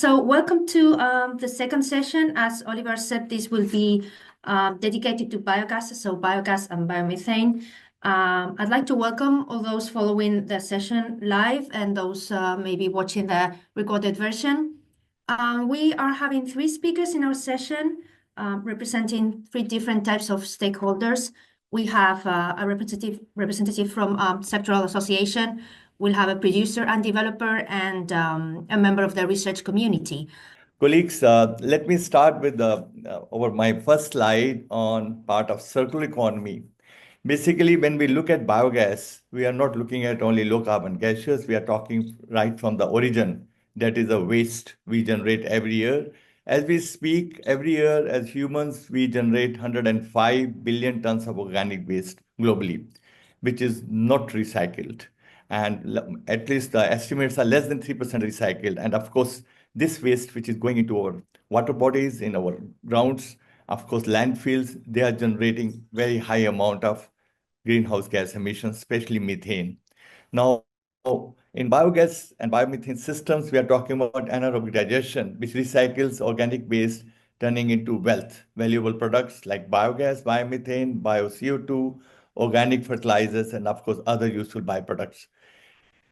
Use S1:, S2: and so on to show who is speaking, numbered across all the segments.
S1: So welcome to the second session. As Oliver said, this will be dedicated to biogases, so biogas and biomethane. I'd like to welcome all those following the session live and those maybe watching the recorded version. We are having three speakers in our session representing three different types of stakeholders. We have a representative from sectoral association. We'll have a producer and developer and a member of the research community.
S2: Colleagues, let me start with over my first slide on part of circular economy. Basically, when we look at biogas, we are not looking at only low carbon gases. We are talking right from the origin. That is the waste we generate every year. As we speak, every year as humans, we generate 105 billion tons of organic waste globally, which is not recycled. And at least the estimates are less than 3% recycled. And of course, this waste, which is going into our water bodies, in our grounds, of course, landfills, they are generating very high amount of greenhouse gas emissions, especially methane. Now, in biogas and biomethane systems, we are talking about anaerobic digestion, which recycles organic waste, turning into valuable products like biogas, biomethane, bio-CO2, organic fertilizers, and of course, other useful byproducts.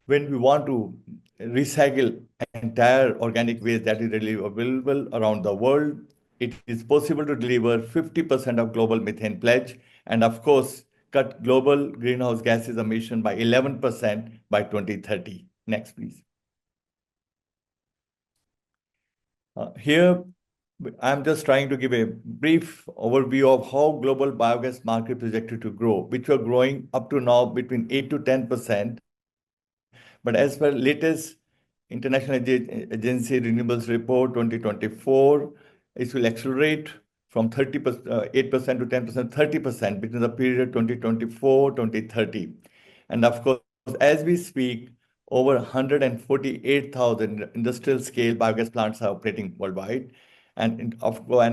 S2: When we want to recycle entire organic waste that is readily available around the world, it is possible to deliver 50% of global methane pledge and of course cut global greenhouse gases emission by 11% by 2030. Next, please. Here, I'm just trying to give a brief overview of how global biogas market projected to grow, which are growing up to now between 8 to 10%. But as per latest International Agency Renewables Report 2024, it will accelerate from 8% to 10%, 30% between the period 2024-2030. And of course, as we speak, over 148,000 industrial scale biogas plants are operating worldwide. And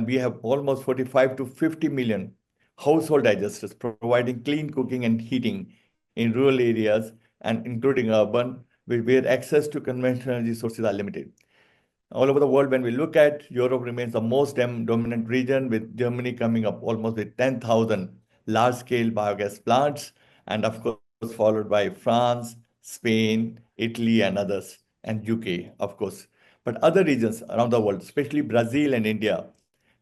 S2: we have almost 45 to 50 million household digesters providing clean cooking and heating in rural areas and including urban, where access to conventional energy sources are limited. All over the world, when we look at, Europe remains the most dominant region, with Germany coming up almost with 10,000 large-scale biogas plants, and of course followed by France, Spain, Italy, and others, and UK, of course. But other regions around the world, especially Brazil and India,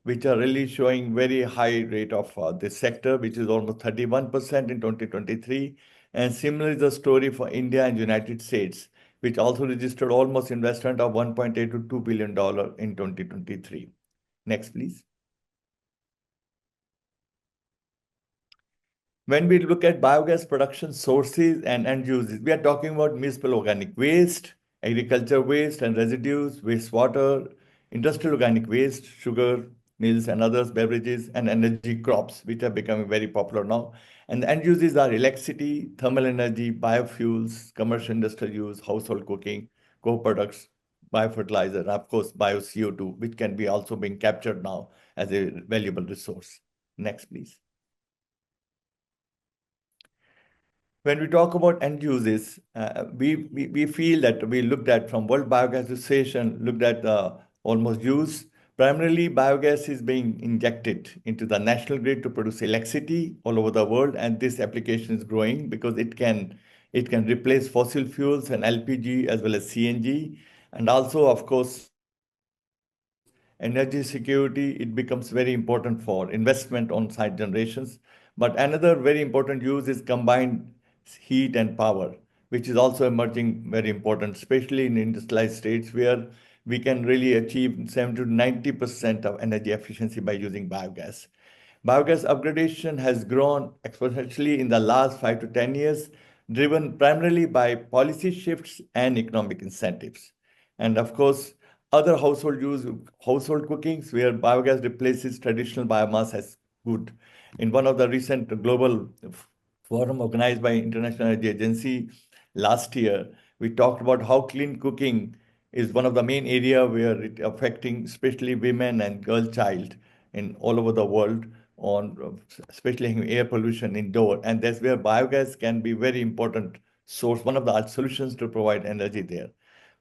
S2: which are really showing very high rate of this sector, which is almost 31% in 2023. And similarly, the story for India and United States, which also registered almost investment of $1.8 to $2 billion in 2023. Next, please. When we look at biogas production sources and end uses, we are talking about municipal organic waste, agriculture waste and residues, wastewater, industrial organic waste, sugar, mills and others, beverages, and energy crops, which are becoming very popular now. And the end uses are electricity, thermal energy, biofuels, commercial industrial use, household cooking, co-products, biofertilizer, and of course, bio-CO2, which can be also being captured now as a valuable resource. Next, please. When we talk about end uses, we feel that we looked at from World Biogas Association, looked at almost use. Primarily, biogas is being injected into the national grid to produce electricity all over the world, and this application is growing because it can replace fossil fuels and LPG as well as CNG, and also, of course, energy security. It becomes very important for investment on site generations. But another very important use is combined heat and power, which is also emerging very important, especially in industrialized states where we can really achieve 70 to 90% of energy efficiency by using biogas. Biogas upgradation has grown exponentially in the last 5 to 10 years, driven primarily by policy shifts and economic incentives. And of course, other household use, household cookings, where biogas replaces traditional biomass as good. In one of the recent global forum organized by International Energy Agency last year, we talked about how clean cooking is one of the main area where it affecting especially women and girl child in all over the world, on especially air pollution indoor. And that's where biogas can be very important source, one of the solutions to provide energy there.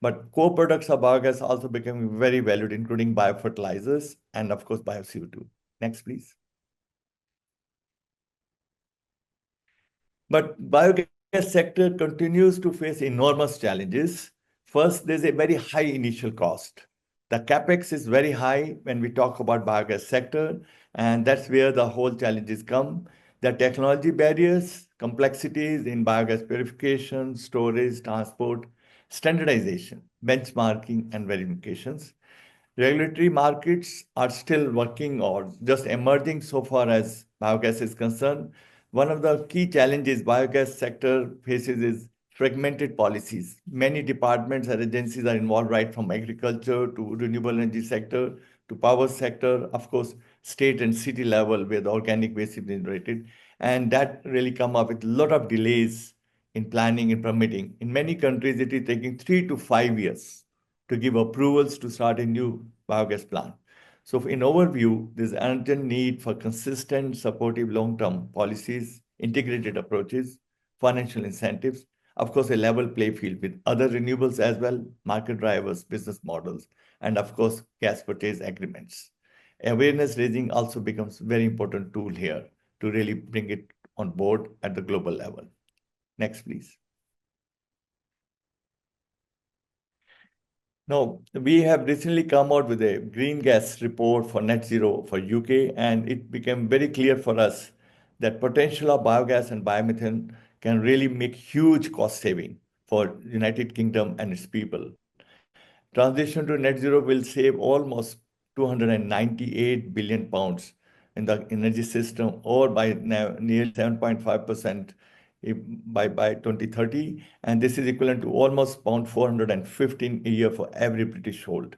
S2: But co-products of biogas also becoming very valued, including biofertilizers and of course bio-CO2. Next, please. But biogas sector continues to face enormous challenges. First, there's a very high initial cost. The capex is very high when we talk about biogas sector, and that's where the whole challenges come. The technology barriers, complexities in biogas purification, storage, transport, standardization, benchmarking, and verifications. Regulatory markets are still working or just emerging so far as biogas is concerned. One of the key challenges biogas sector faces is fragmented policies. Many departments and agencies are involved right from agriculture to renewable energy sector to power sector, of course, state and city level where the organic waste is generated. And that really come up with a lot of delays in planning and permitting. In many countries, it is taking 3 to 5 years to give approvals to start a new biogas plant. So in overview, there's urgent need for consistent, supportive long-term policies, integrated approaches, financial incentives, of course, a level play field with other renewables as well, market drivers, business models, and of course, gas purchase agreements. Awareness raising also becomes very important tool here to really bring it on board at the global level. Next, please. No, we have recently come out with a green gas report for net zero for UK, and it became very clear for us that potential of biogas and biomethane can really make huge cost saving for United Kingdom and its people. Transition to net zero will save almost 298 billion pounds in the energy system, or by now nearly 7.5% by 2030. And this is equivalent to almost pound 415 a year for every British household.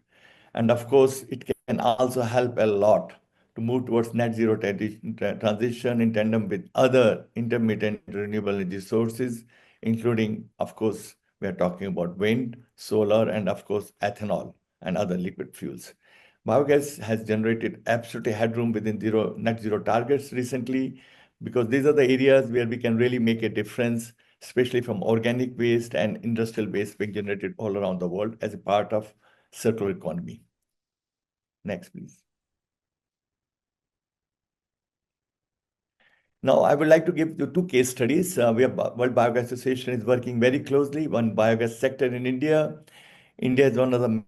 S2: And of course, it can also help a lot to move towards net zero transition in tandem with other intermittent renewable energy sources, including, of course, we are talking about wind, solar, and of course, ethanol and other liquid fuels. Biogas has generated absolutely headroom within net zero targets recently, because these are the areas where we can really make a difference, especially from organic waste and industrial waste being generated all around the world as a part of circular economy. Next, please. Now, I would like to give you two case studies. World Biogas Association is working very closely on biogas sector in India. India is one of the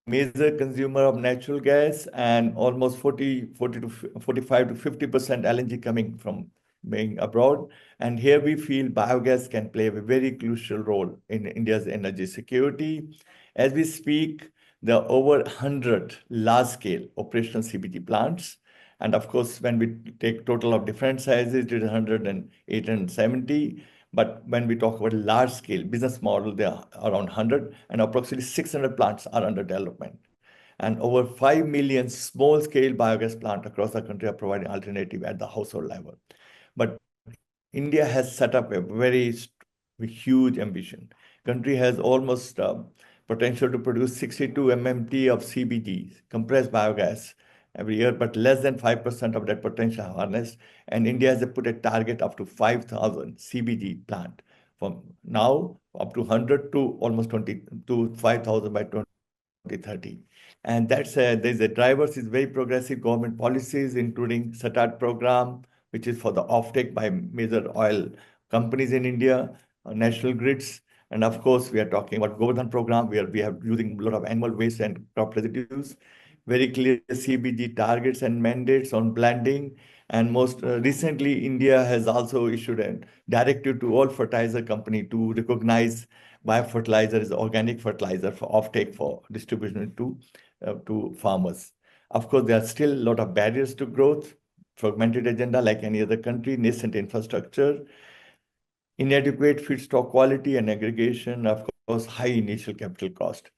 S2: major consumer of natural gas, and almost 40 to 45 to 50% LNG coming from being abroad. And here we feel biogas can play a very crucial role in India's energy security. As we speak, there are over 100 large-scale operational CBG plants. And of course, when we take total of different sizes, it is 108 and 70. But when we talk about large-scale business model, they are around 100, and approximately 600 plants are under development. And over 5 million small-scale biogas plants across the country are providing alternative at the household level. But India has set up a very huge ambition. Country has almost potential to produce 62 MMT of CBG, compressed biogas, every year, but less than 5% of that potential harnessed. And India has put a target up to 5,000 CBG plant from now up to 100 to almost 20 to 5,000 by 2030. And that's there's a drivers is very progressive government policies, including SATAT program, which is for the offtake by major oil companies in India, national grids. And of course, we are talking about Govardhan program, where we are using a lot of animal waste and crop residues. Very clear CBG targets and mandates on blending. And most recently, India has also issued a directive to all fertilizer company to recognize biofertilizer as organic fertilizer for offtake for distribution to farmers. Of course, there are still a lot of barriers to growth, fragmented agenda like any other country, nascent infrastructure, inadequate feedstock quality and aggregation, of course, high initial capital cost.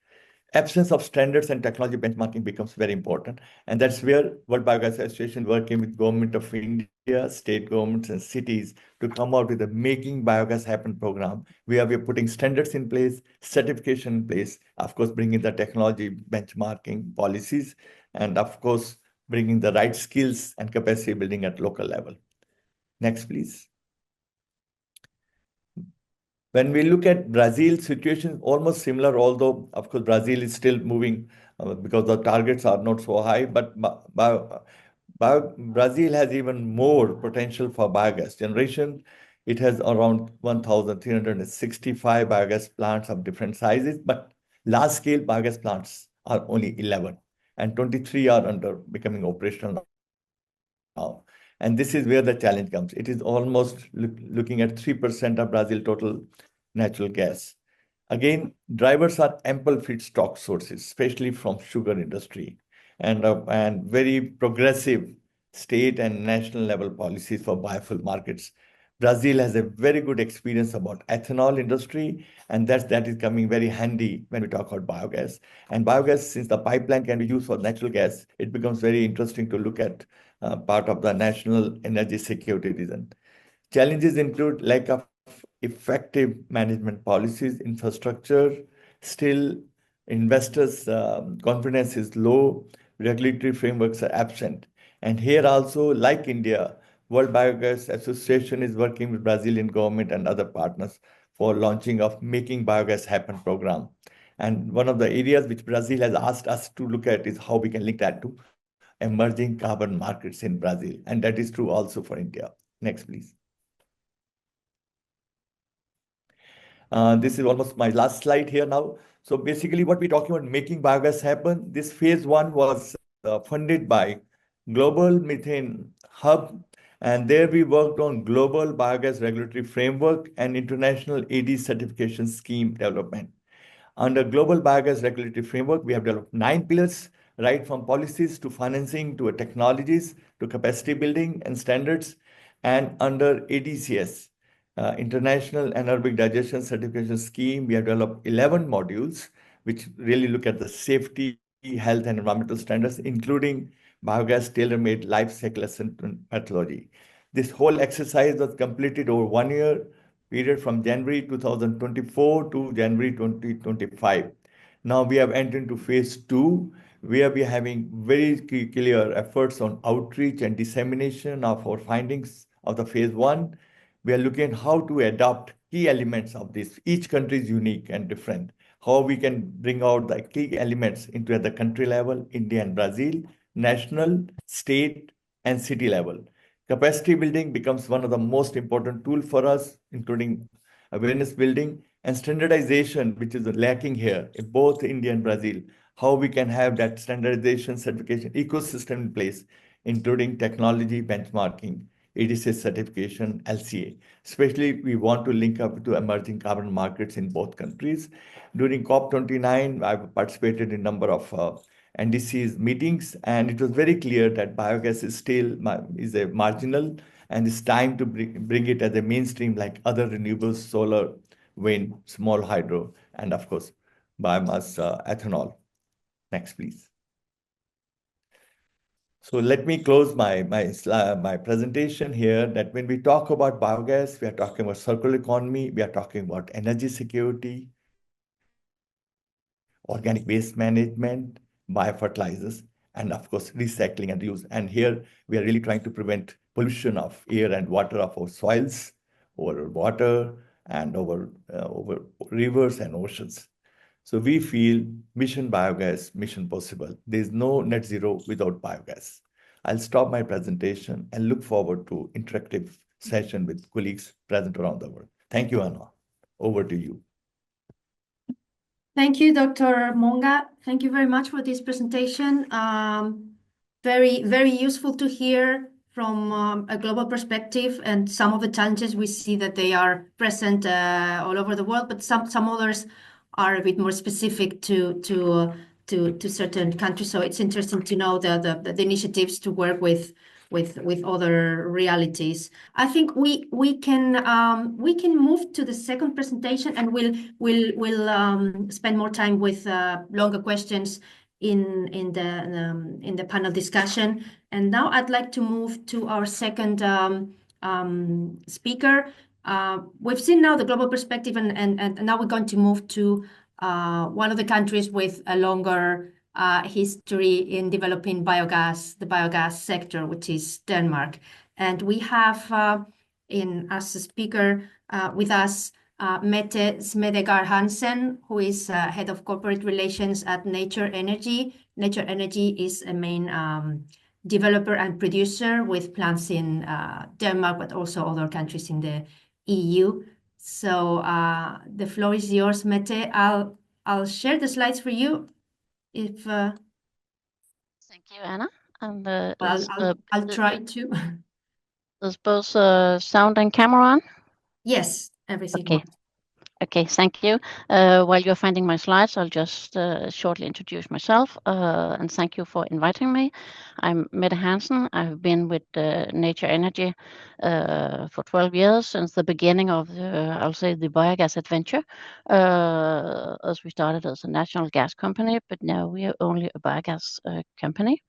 S2: Absence of standards and technology benchmarking becomes very important. And that's where World Biogas Association working with Government of India, state governments and cities to come out with a Making Biogas Happen program, where we are putting standards in place, certification in place, of course, bringing the technology benchmarking policies, and of course, bringing the right skills and capacity building at local level. Next, please. When we look at Brazil's situation, almost similar, although of course Brazil is still moving because the targets are not so high, but Brazil has even more potential for biogas generation. It has around 1,365 biogas plants of different sizes, but large-scale biogas plants are only 11, and 23 are under becoming operational now. And this is where the challenge comes. It is almost looking at 3% of Brazil total natural gas. Again, drivers are ample feedstock sources, especially from sugar industry, and very progressive state and national level policies for biofuel markets. Brazil has a very good experience about ethanol industry, and that is coming very handy when we talk about biogas. And biogas, since the pipeline can be used for natural gas, it becomes very interesting to look at part of the national energy security reason. Challenges include lack of effective management policies, infrastructure, still investors' confidence is low, regulatory frameworks are absent. And here also, like India, World Biogas Association is working with Brazilian government and other partners for launching of Making Biogas Happen program. And one of the areas which Brazil has asked us to look at is how we can link that to emerging carbon markets in Brazil. And that is true also for India. Next, please. This is almost my last slide here now. So basically what we're talking about making biogas happen, this phase one was funded by Global Methane Hub. And there we worked on global biogas regulatory framework and international AD certification scheme development. Under global biogas regulatory framework, we have developed 9 pillars, right from policies to financing to technologies to capacity building and standards. And under ADCS, International Anaerobic Digestion Certification Scheme, we have developed 11 modules, which really look at the safety, health, and environmental standards, including biogas tailor-made life cycle assessment methodology. This whole exercise was completed over 1 year period from January 2024 to January 2025. Now we have entered into phase two, where we are having very clear efforts on outreach and dissemination of our findings of the phase one. We are looking at how to adopt key elements of this. Each country is unique and different. How we can bring out the key elements into at the country level, India and Brazil, national, state, and city level. Capacity building becomes one of the most important tools for us, including awareness building and standardization, which is lacking here in both India and Brazil. How we can have that standardization certification ecosystem in place, including technology benchmarking, ADCS certification, LCA. Especially, we want to link up to emerging carbon markets in both countries. During COP29, I've participated in a number of NDC's meetings, and it was very clear that biogas is still a marginal, and it's time to bring it as a mainstream like other renewables, solar, wind, small hydro, and of course, biomass ethanol. Next, please. So let me close my presentation here that when we talk about biogas, we are talking about circular economy, we are talking about energy security, organic waste management, biofertilizers, and of course, recycling and reuse. And here we are really trying to prevent pollution of air and water of our soils, over water, and over rivers and oceans. So we feel mission biogas, mission possible. There's no net zero without biogas. I'll stop my presentation and look forward to interactive session with colleagues present around the world. Thank you, Anna. Over to you.
S1: Thank you, Dr. Monga. Thank you very much for this presentation. Very, very useful to hear from a global perspective, and some of the challenges we see that they are present all over the world, but some others are a bit more specific to certain countries. So it's interesting to know the initiatives to work with other realities. I think we can move to the second presentation, and we'll spend more time with longer questions in the panel discussion. And now I'd like to move to our second speaker. We've seen now the global perspective, and now we're going to move to one of the countries with a longer history in developing biogas, the biogas sector, which is Denmark. And we have as a speaker with us Mette Smedegaard Hansen, who is head of corporate relations at Nature Energy. Nature Energy is a main developer and producer with plants in Denmark, but also other countries in the EU. So the floor is yours, Mette. I'll share the slides for you. If
S3: Thank you, Anna. And
S1: I'll try to.
S3: is both sound and camera on?
S1: Yes, everything
S3: Okay.
S1: works.
S3: Okay, thank you. While you're finding my slides, I'll just shortly introduce myself and thank you for inviting me. I'm Mette Hansen. I've been with Nature Energy for 12 years, since the beginning of I'll say the biogas adventure, as we started as a national gas company, but now we are only a biogas company.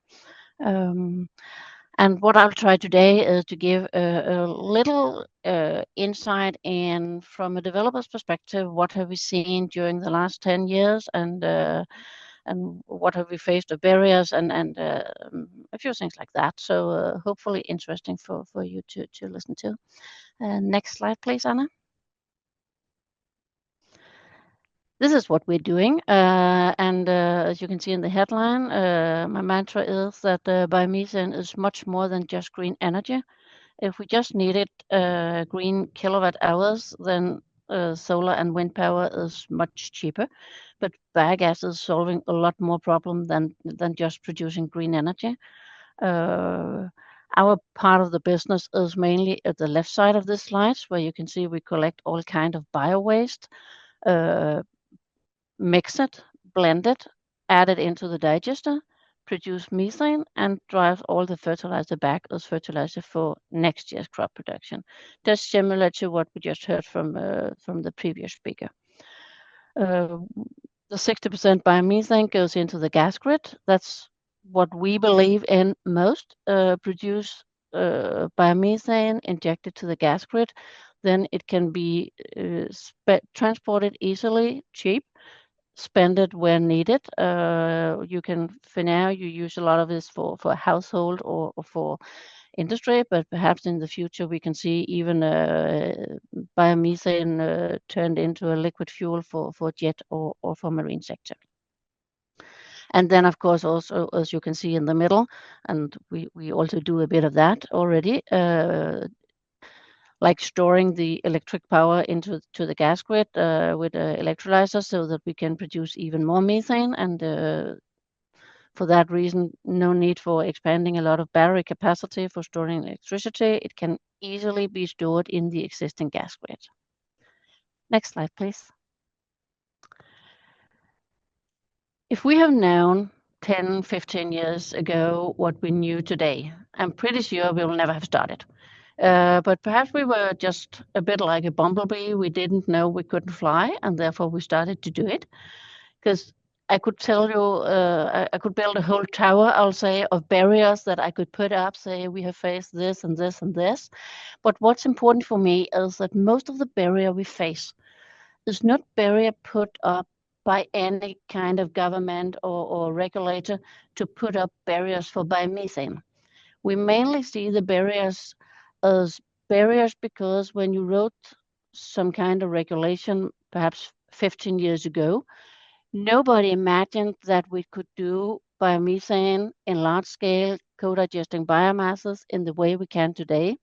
S3: And what I'll try today is to give a little insight in, from a developer's perspective, what have we seen during the last 10 years, and what have we faced of barriers, and a few things like that. So hopefully interesting for you to listen to. Next slide, please, Anna. This is what we're doing, and as you can see in the headline, my mantra is that biomethane is much more than just green energy. If we just needed green kilowatt hours, then solar and wind power is much cheaper. But biogas is solving a lot more problem than just producing green energy. Our part of the business is mainly at the left side of this slide, where you can see we collect all kind of bio waste, mix it, blend it, add it into the digester, produce methane, and drive all the fertilizer back as fertilizer for next year's crop production. That's similar to what we just heard from the previous speaker. The 60% biomethane goes into the gas grid. That's what we believe in most. Produce biomethane, injected to the gas grid, then it can be transported easily, cheap, spend it where needed. You can, for now, you use a lot of this for household or for industry, but perhaps in the future we can see even biomethane turned into a liquid fuel for jet or for marine sector. And then, of course, also, as you can see in the middle, and we also do a bit of that already, like storing the electric power into the gas grid with electrolyzers, so that we can produce even more methane. And for that reason, no need for expanding a lot of battery capacity for storing electricity. It can easily be stored in the existing gas grid. Next slide, please. If we have known 10, 15 years ago what we knew today, I'm pretty sure we will never have started. But perhaps we were just a bit like a bumblebee. We didn't know we couldn't fly, and therefore we started to do it. Because I could tell you, I could build a whole tower, I'll say, of barriers that I could put up, say we have faced this and this and this. But what's important for me is that most of the barrier we face is not barrier put up by any kind of government or regulator to put up barriers for biomethane. We mainly see the barriers as barriers because when you wrote some kind of regulation, perhaps 15 years ago, nobody imagined that we could do biomethane in large scale co-digesting biomasses in the way we can today.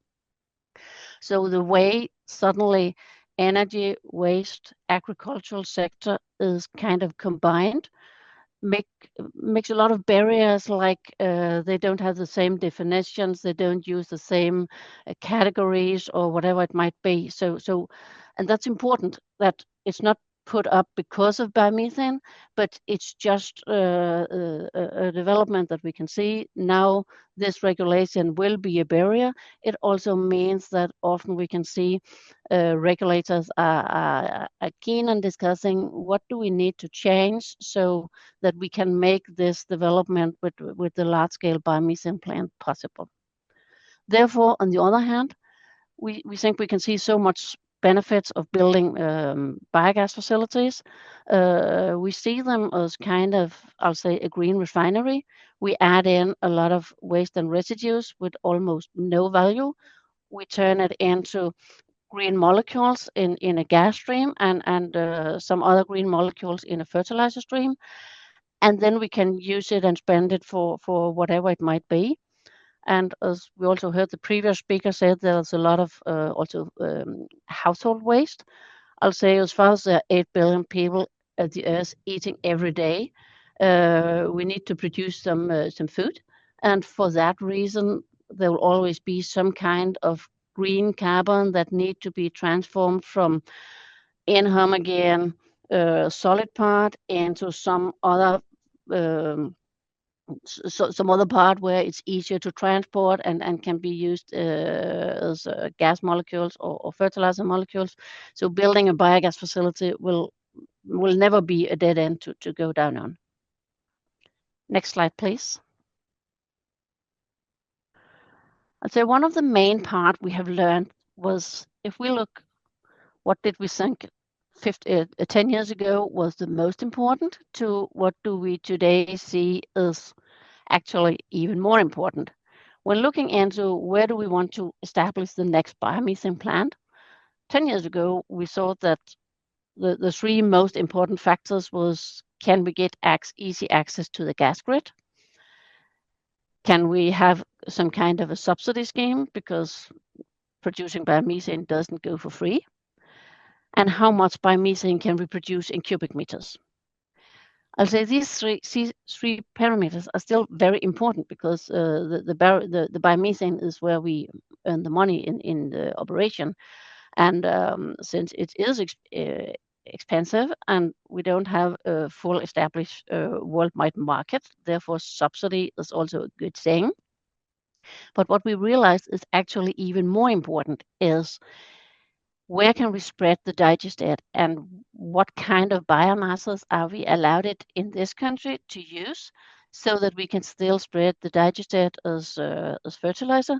S3: So the way suddenly energy, waste, agricultural sector is kind of combined, makes a lot of barriers, like they don't have the same definitions, they don't use the same categories or whatever it might be. So, and that's important, that it's not put up because of biomethane, but it's just a development that we can see now. This regulation will be a barrier. It also means that often we can see regulators are keen on discussing what do we need to change so that we can make this development with the large-scale biomethane plant possible. Therefore, on the other hand, we think we can see so much benefits of building biogas facilities. We see them as kind of, I'll say, a green refinery. We add in a lot of waste and residues with almost no value. We turn it into green molecules in a gas stream and some other green molecules in a fertilizer stream. And then we can use it and spend it for whatever it might be. And as we also heard the previous speaker said, there's a lot of also household waste. I'll say as far as there are 8 billion people at the earth eating every day, we need to produce some food. And for that reason, there will always be some kind of green carbon that need to be transformed from inhomogeneous solid part into some other some other part where it's easier to transport and can be used as gas molecules or fertilizer molecules. So building a biogas facility will never be a dead end to go down on. Next slide, please. I'd say one of the main part we have learned was, if we look, what did we think 10 years ago was the most important, to what do we today see is actually even more important. When looking into where do we want to establish the next biomethane plant, 10 years ago, we saw that the three most important factors was, can we get easy access to the gas grid? Can we have some kind of a subsidy scheme, because producing biomethane doesn't go for free? And how much biomethane can we produce in cubic meters? I'll say these three parameters are still very important, because the biomethane is where we earn the money in the operation. And since it is expensive and we don't have a full established worldwide market, therefore subsidy is also a good thing. But what we realized is actually even more important is, where can we spread the digestate, and what kind of biomasses are we allowed it in this country to use, so that we can still spread the digestate as fertilizer?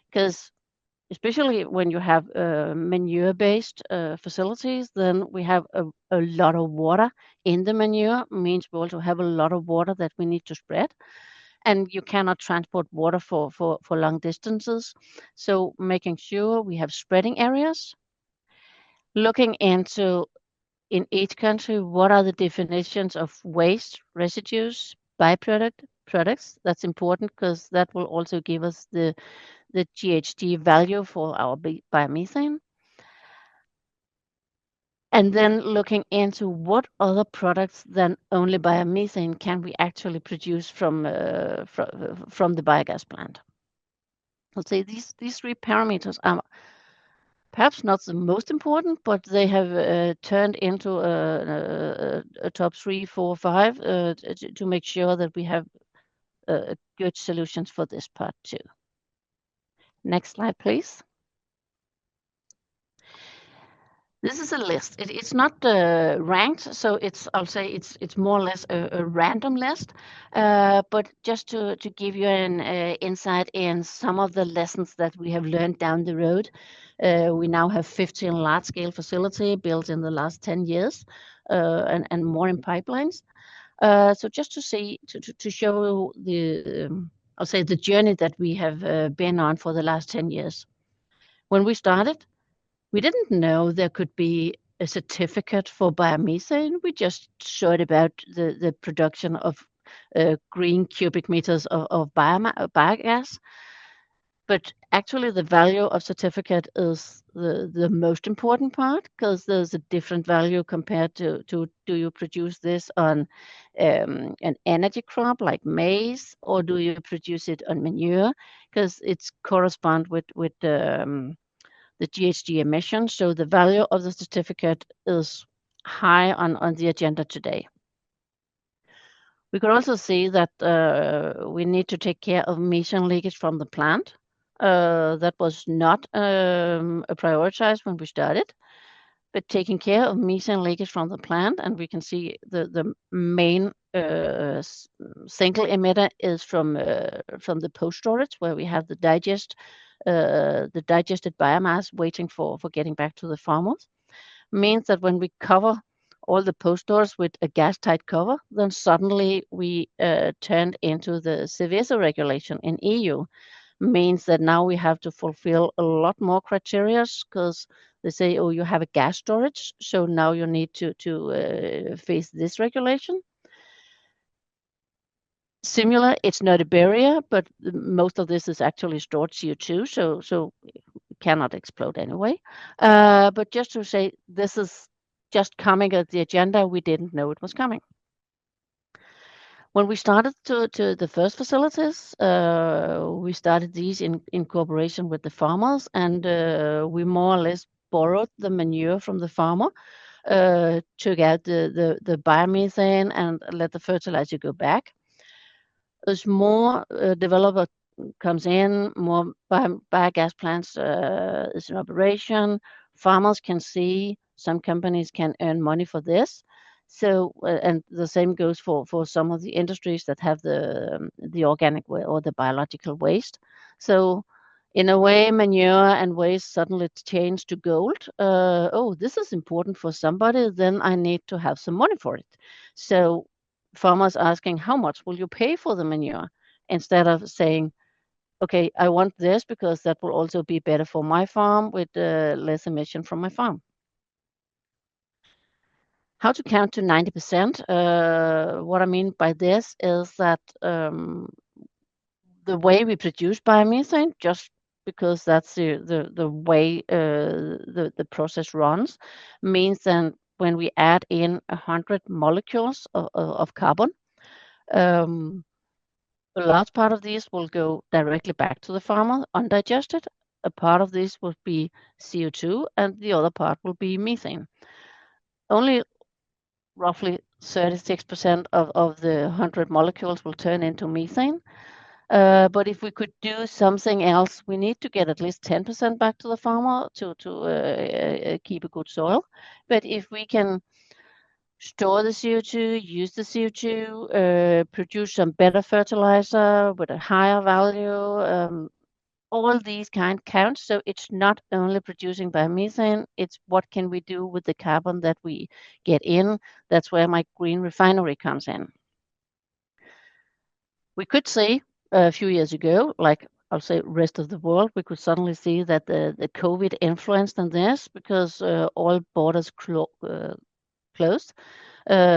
S3: Because especially when you have manure-based facilities, then we have a lot of water in the manure, means we also have a lot of water that we need to spread. And you cannot transport water for long distances. So making sure we have spreading areas. Looking into, in each country, what are the definitions of waste, residues, products. That's important, because that will also give us the GHG value for our biomethane. And then looking into what other products than only biomethane can we actually produce from the biogas plant. I'll say these three parameters are perhaps not the most important, but they have turned into a top 3, 4, 5 to make sure that we have good solutions for this part too. Next slide, please. This is a list. It's not ranked, so I'll say it's more or less a random list. But just to give you an insight in some of the lessons that we have learned down the road, we now have 15 large-scale facilities built in the last 10 years, and more in pipelines. So just to show the I'll say the journey that we have been on for the last 10 years. When we started, we didn't know there could be a certificate for biomethane. We just heard about the production of green cubic meters of biogas. But actually, the value of certificate is the most important part, because there's a different value compared to do you produce this on an energy crop like maize, or do you produce it on manure, because it's correspond with the GHG emissions. So the value of the certificate is high on the agenda today. We could also see that we need to take care of methane leakage from the plant. That was not a prioritized when we started, but taking care of methane leakage from the plant, and we can see the main single emitter is from the post storage, where we have the digested biomass waiting for getting back to the farmers. Means that when we cover all the post stores with a gas tight cover, then suddenly we turned into the Seveso regulation in EU, means that now we have to fulfill a lot more criteria because they say, oh, you have a gas storage, so now you need to face this regulation. Similar, it's not a barrier, but most of this is actually stored CO2, so it cannot explode anyway. But just to say, this is just coming at the agenda, we didn't know it was coming. When we started to the first facilities, we started these in cooperation with the farmers, and we more or less borrowed the manure from the farmer, took out the biomethane and let the fertilizer go back. As more developer comes in, more biogas plants is in operation. Farmers can see some companies can earn money for this. So, and the same goes for some of the industries that have the organic way or the biological waste. So, in a way, manure and waste suddenly change to gold. Oh, this is important for somebody. Then I need to have some money for it. So, farmers asking, how much will you pay for the manure? Instead of saying, okay, I want this because that will also be better for my farm with less emission from my farm. How to count to 90%? What I mean by this is that the way we produce biomethane, just because that's the way the process runs, means that when we add in 100 molecules of carbon, a large part of these will go directly back to the farmer, undigested. A part of this will be CO2, and the other part will be methane. Only roughly 36% of the 100 molecules will turn into methane. But if we could do something else, we need to get at least 10% back to the farmer to keep a good soil. But if we can store the CO2, use the CO2, produce some better fertilizer with a higher value, all these kind count. So it's not only producing biomethane, it's what can we do with the carbon that we get in. That's where my green refinery comes in. We could say a few years ago, like I'll say rest of the world, we could suddenly see that the COVID influenced on this because all borders closed. There's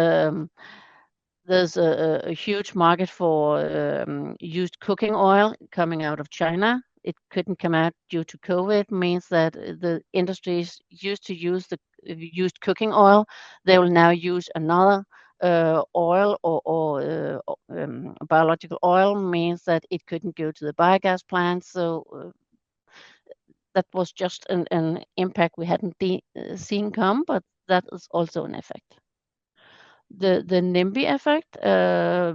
S3: a huge market for used cooking oil coming out of China. It couldn't come out due to COVID, means that the industries used to use the used cooking oil. They will now use another oil or biological oil, means that it couldn't go to the biogas plants. So that was just an impact we hadn't seen come, but that is also an effect. The NIMBY effect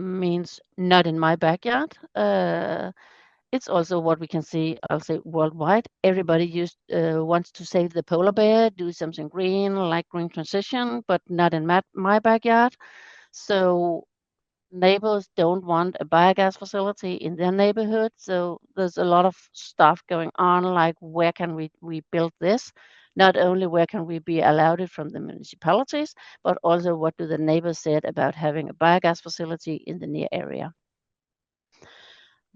S3: means not in my backyard. It's also what we can see, I'll say, worldwide. Everybody wants to save the polar bear, do something green, like green transition, but not in my backyard. So neighbors don't want a biogas facility in their neighborhood. So there's a lot of stuff going on, like where can we build this? Not only where can we be allowed it from the municipalities, but also what do the neighbors said about having a biogas facility in the near area.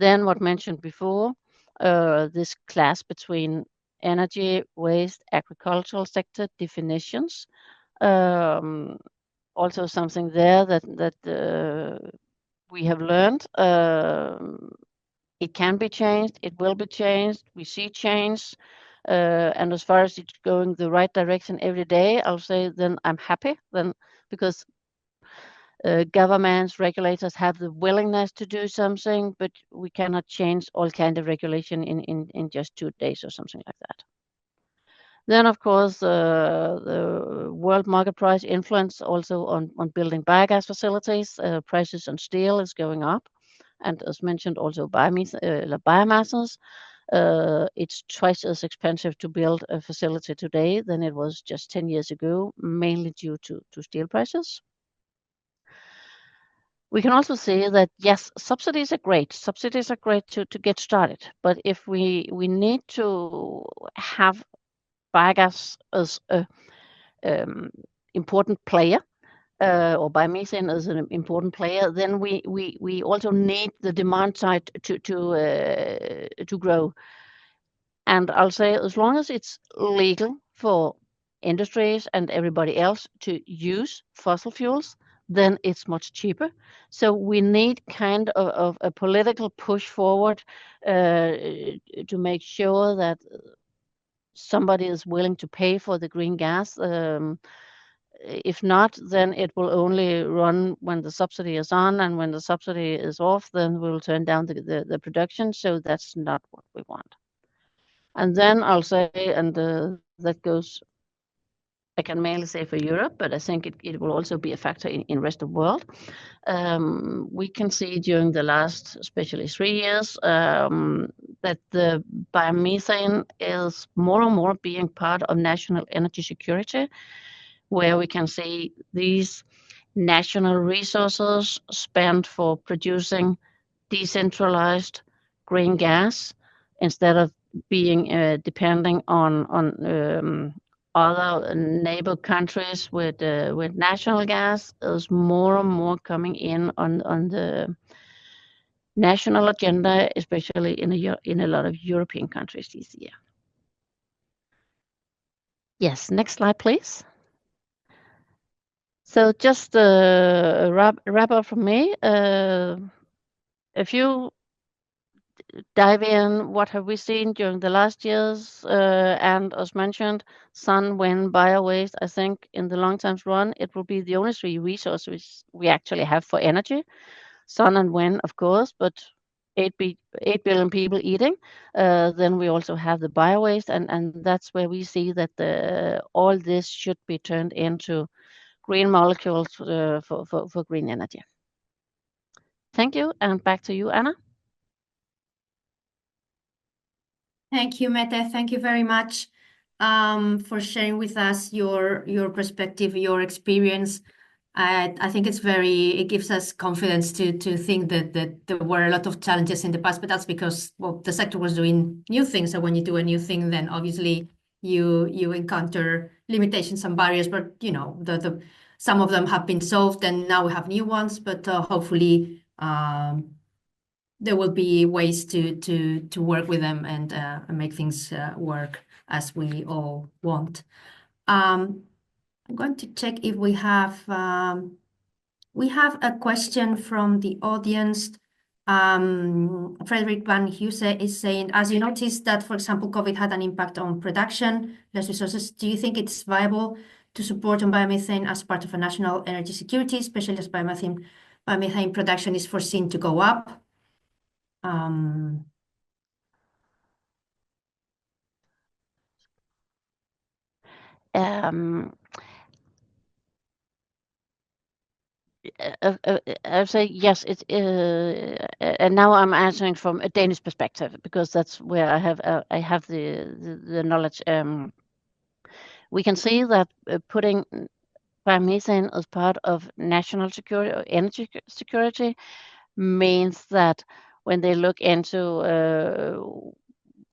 S3: Then what mentioned before, this class between energy, waste, agricultural sector definitions. Also something there that we have learned. It can be changed, it will be changed, we see change. And as far as it's going the right direction every day, I'll say then I'm happy then, because governments, regulators have the willingness to do something, but we cannot change all kind of regulation in just 2 days or something like that. Then, of course, the world market price influence also on building biogas facilities. Prices on steel is going up. And as mentioned, also biomasses. It's twice as expensive to build a facility today than it was just 10 years ago, mainly due to steel prices. We can also say that, yes, subsidies are great. Subsidies are great to get started. But if we need to have biogas as an important player, or biomethane is an important player, then we also need the demand side to grow. And I'll say, as long as it's legal for industries and everybody else to use fossil fuels, then it's much cheaper. So we need kind of a political push forward to make sure that somebody is willing to pay for the green gas. If not, then it will only run when the subsidy is on, and when the subsidy is off, then we'll turn down the production. So that's not what we want. And then I'll say, and that goes, I can mainly say for Europe, but I think it will also be a factor in rest of the world. We can see during the last, especially 3 years, that the biomethane is more and more being part of national energy security, where we can see these national resources spent for producing decentralized green gas instead of being depending on other neighbor countries with national gas, is more and more coming in on the national agenda, especially in a lot of European countries this year. Yes, next slide, please. So just a wrap up from me. If you dive in, what have we seen during the last years? And as mentioned, sun, wind, biowaste. I think in the long term run, it will be the only 3 resources we actually have for energy. Sun and wind, of course, but 8 billion people eating. Then we also have the biowaste, and that's where we see that all this should be turned into green molecules for green energy. Thank you, and back to you, Anna.
S1: Thank you, Mette. Thank you very much for sharing with us your perspective, your experience. I think it gives us confidence to think that there were a lot of challenges in the past, but that's because, well, the sector was doing new things. So when you do a new thing, then obviously you encounter limitations and barriers, but some of them have been solved and now we have new ones, but hopefully there will be ways to work with them and make things work as we all want. I'm going to check if we have a question from the audience. Frederick Van Huse is saying, as you noticed that, for example, COVID had an impact on production, less resources, do you think it's viable to support on biomethane as part of a national energy security, especially as biomethane production is foreseen to go up?
S3: I would say yes. And now I'm answering from a Danish perspective because that's where I have the knowledge. We can see that putting biomethane as part of national security or energy security means that when they look into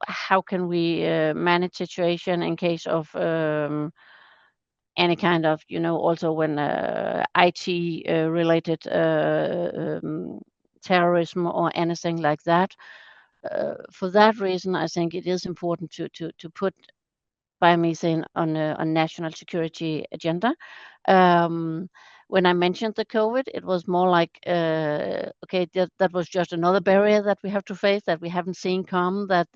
S3: how can we manage situation in case of any kind of, also when IT related terrorism or anything like that. For that reason, I think it is important to put biomethane on a national security agenda. When I mentioned the COVID, it was more like, okay, that was just another barrier that we have to face that we haven't seen come, that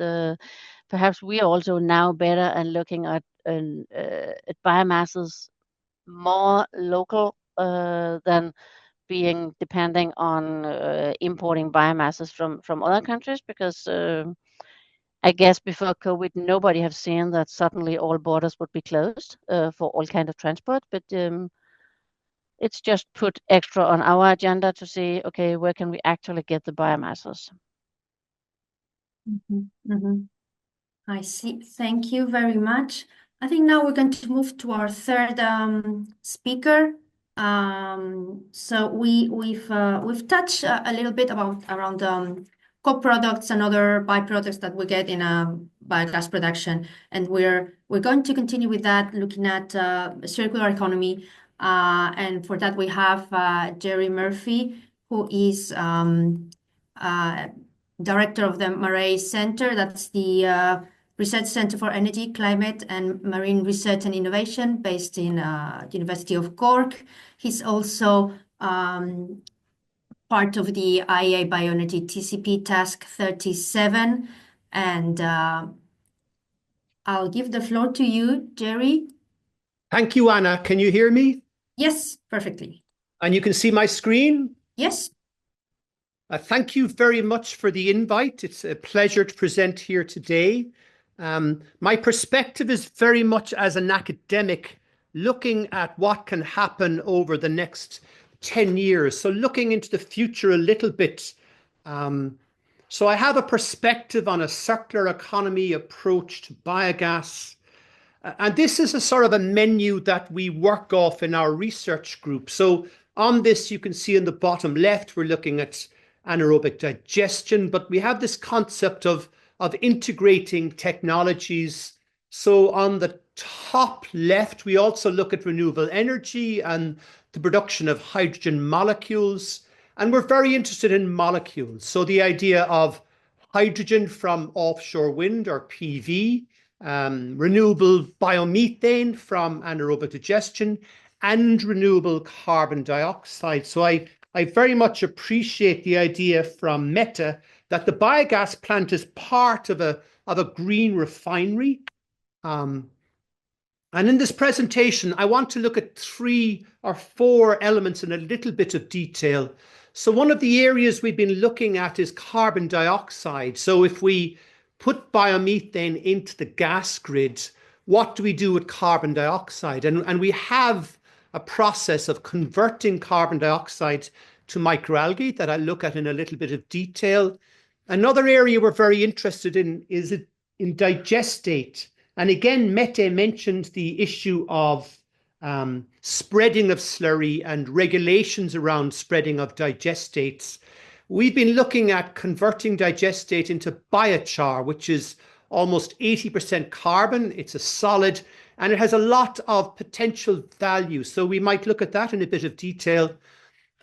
S3: perhaps we are also now better at looking at biomasses more local than being depending on importing biomasses from other countries, because I guess before COVID, nobody have seen that suddenly all borders would be closed for all kind of transport. But it's just put extra on our agenda to see, okay, where can we actually get the biomasses?
S1: I see. Thank you very much. I think now we're going to move to our third speaker. So we've touched a little bit around co-products and other byproducts that we get in biogas production, and we're going to continue with that, looking at circular economy. And for that, we have Jerry Murphy, who is director of the Murray Center. That's the Research Center for Energy, Climate, and Marine Research and Innovation based in University of Cork. He's also part of the IEA Bioenergy TCP Task 37. And I'll give the floor to you, Jerry.
S4: Thank you, Anna. Can you hear me?
S1: Yes, perfectly.
S4: And you can see my screen?
S1: Yes.
S4: Thank you very much for the invite. It's a pleasure to present here today. My perspective is very much as an academic, looking at what can happen over the next 10 years. So looking into the future a little bit. So I have a perspective on a circular economy approach to biogas. And this is a sort of a menu that we work off in our research group. So on this, you can see in the bottom left, we're looking at anaerobic digestion, but we have this concept of integrating technologies. So on the top left, we also look at renewable energy and the production of hydrogen molecules. And we're very interested in molecules. So the idea of hydrogen from offshore wind or PV, renewable biomethane from anaerobic digestion, and renewable carbon dioxide. So I very much appreciate the idea from Meta that the biogas plant is part of a green refinery. And in this presentation, I want to look at 3 or 4 elements in a little bit of detail. So one of the areas we've been looking at is carbon dioxide. So if we put biomethane into the gas grid, what do we do with carbon dioxide? And we have a process of converting carbon dioxide to microalgae that I'll look at in a little bit of detail. Another area we're very interested in is in digestate. And again, Mette mentioned the issue of spreading of slurry and regulations around spreading of digestates. We've been looking at converting digestate into biochar, which is almost 80% carbon. It's a solid and it has a lot of potential value. So we might look at that in a bit of detail.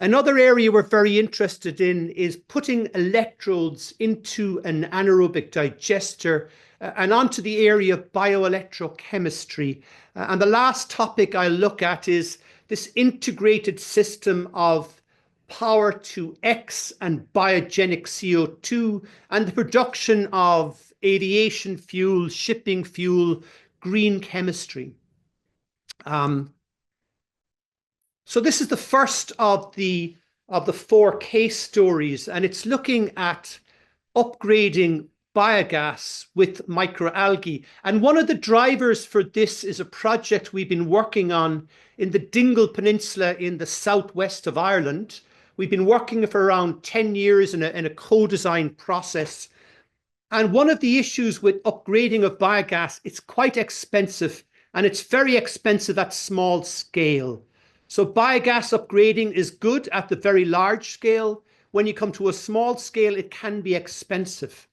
S4: Another area we're very interested in is putting electrodes into an anaerobic digester and onto the area of bioelectrochemistry. And the last topic I'll look at is this integrated system of power to X and biogenic CO2 and the production of aviation fuel, shipping fuel, green chemistry. So this is the first of the 4 case stories, and it's looking at upgrading biogas with microalgae. And one of the drivers for this is a project we've been working on in the Dingle Peninsula in the southwest of Ireland. We've been working for around 10 years in a co-design process. And one of the issues with upgrading of biogas, it's quite expensive, and it's very expensive at small scale. So biogas upgrading is good at the very large scale. When you come to a small scale, it can be expensive.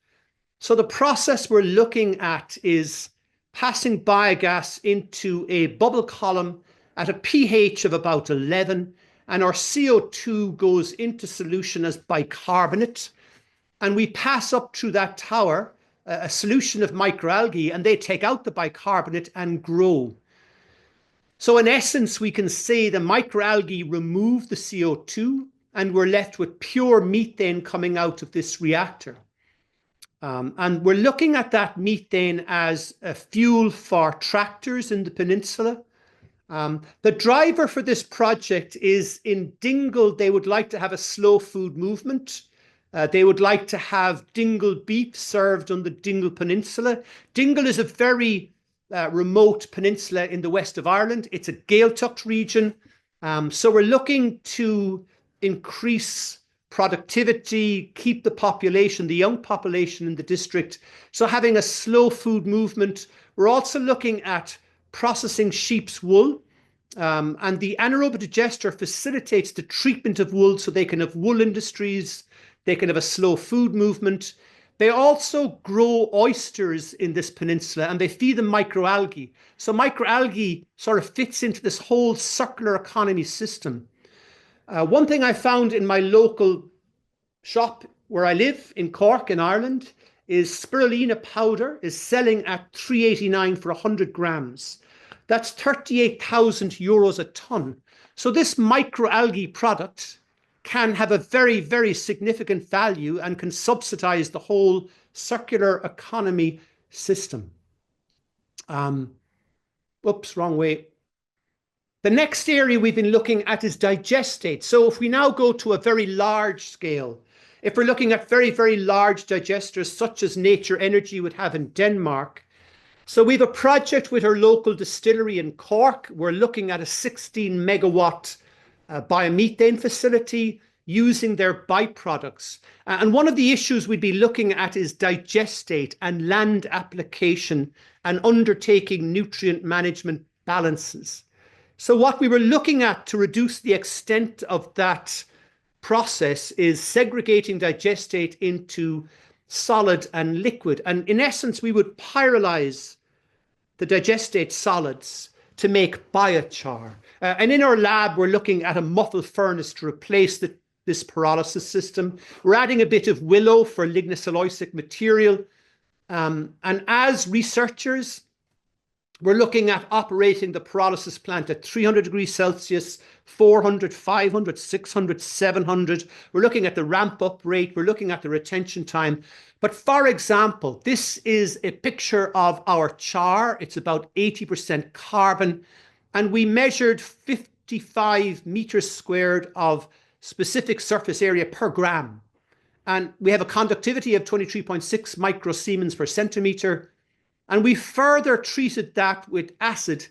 S4: So the process we're looking at is passing biogas into a bubble column at a pH of about 11, and our CO2 goes into solution as bicarbonate. And we pass up through that tower a solution of microalgae, and they take out the bicarbonate and grow. So in essence, we can say the microalgae remove the CO2 and we're left with pure methane coming out of this reactor. And we're looking at that methane as a fuel for tractors in the peninsula. The driver for this project is in Dingle, they would like to have a slow food movement. They would like to have Dingle beef served on the Dingle Peninsula. Dingle is a very remote peninsula in the west of Ireland. It's a Gaeltacht region. So we're looking to increase productivity, keep the population, the young population in the district. So having a slow food movement. We're also looking at processing sheep's wool. And the anaerobic digester facilitates the treatment of wool so they can have wool industries, they can have a slow food movement. They also grow oysters in this peninsula, and they feed them microalgae. So microalgae sort of fits into this whole circular economy system. One thing I found in my local shop where I live in Cork in Ireland is spirulina powder is selling at €3.89 for 100 grams. That's 38,000 euros a ton. So this microalgae product can have a very, very significant value and can subsidize the whole circular economy system. Oops, wrong way. The next area we've been looking at is digestate. So if we now go to a very large scale, if we're looking at very, very large digesters, such as Nature Energy would have in Denmark. So we have a project with our local distillery in Cork. We're looking at a 16 megawatt biomethane facility using their byproducts. And one of the issues we'd be looking at is digestate and land application and undertaking nutrient management balances. So what we were looking at to reduce the extent of that process is segregating digestate into solid and liquid. And in essence, we would pyrolyze the digestate solids to make biochar. And in our lab, we're looking at a muffle furnace to replace this pyrolysis system. We're adding a bit of willow for lignocellulosic material. And as researchers, we're looking at operating the pyrolysis plant at 300 degrees Celsius, 400, 500, 600, 700. We're looking at the ramp-up rate. We're looking at the retention time. But for example, this is a picture of our char. It's about 80% carbon. And we measured 55 meters squared of specific surface area per gram. And we have a conductivity of 23.6 microsiemens per centimeter. And we further treated that with acid,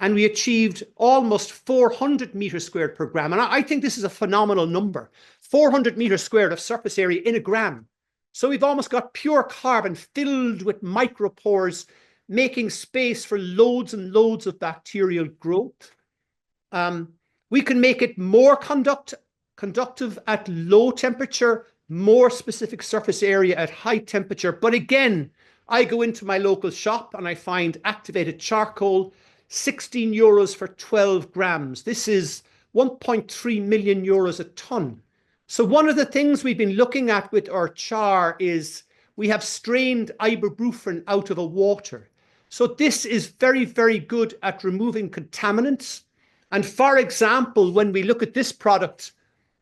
S4: and we achieved almost 400 meters squared per gram. And I think this is a phenomenal number, 400 meters squared of surface area in a gram. So we've almost got pure carbon filled with micropores, making space for loads and loads of bacterial growth. We can make it more conductive at low temperature, more specific surface area at high temperature. But again, I go into my local shop and I find activated charcoal, 16 euros for 12 grams. This is 1.3 million euros a ton. So one of the things we've been looking at with our char is we have strained ibuprofen out of a water. So this is very, very good at removing contaminants. And for example, when we look at this product,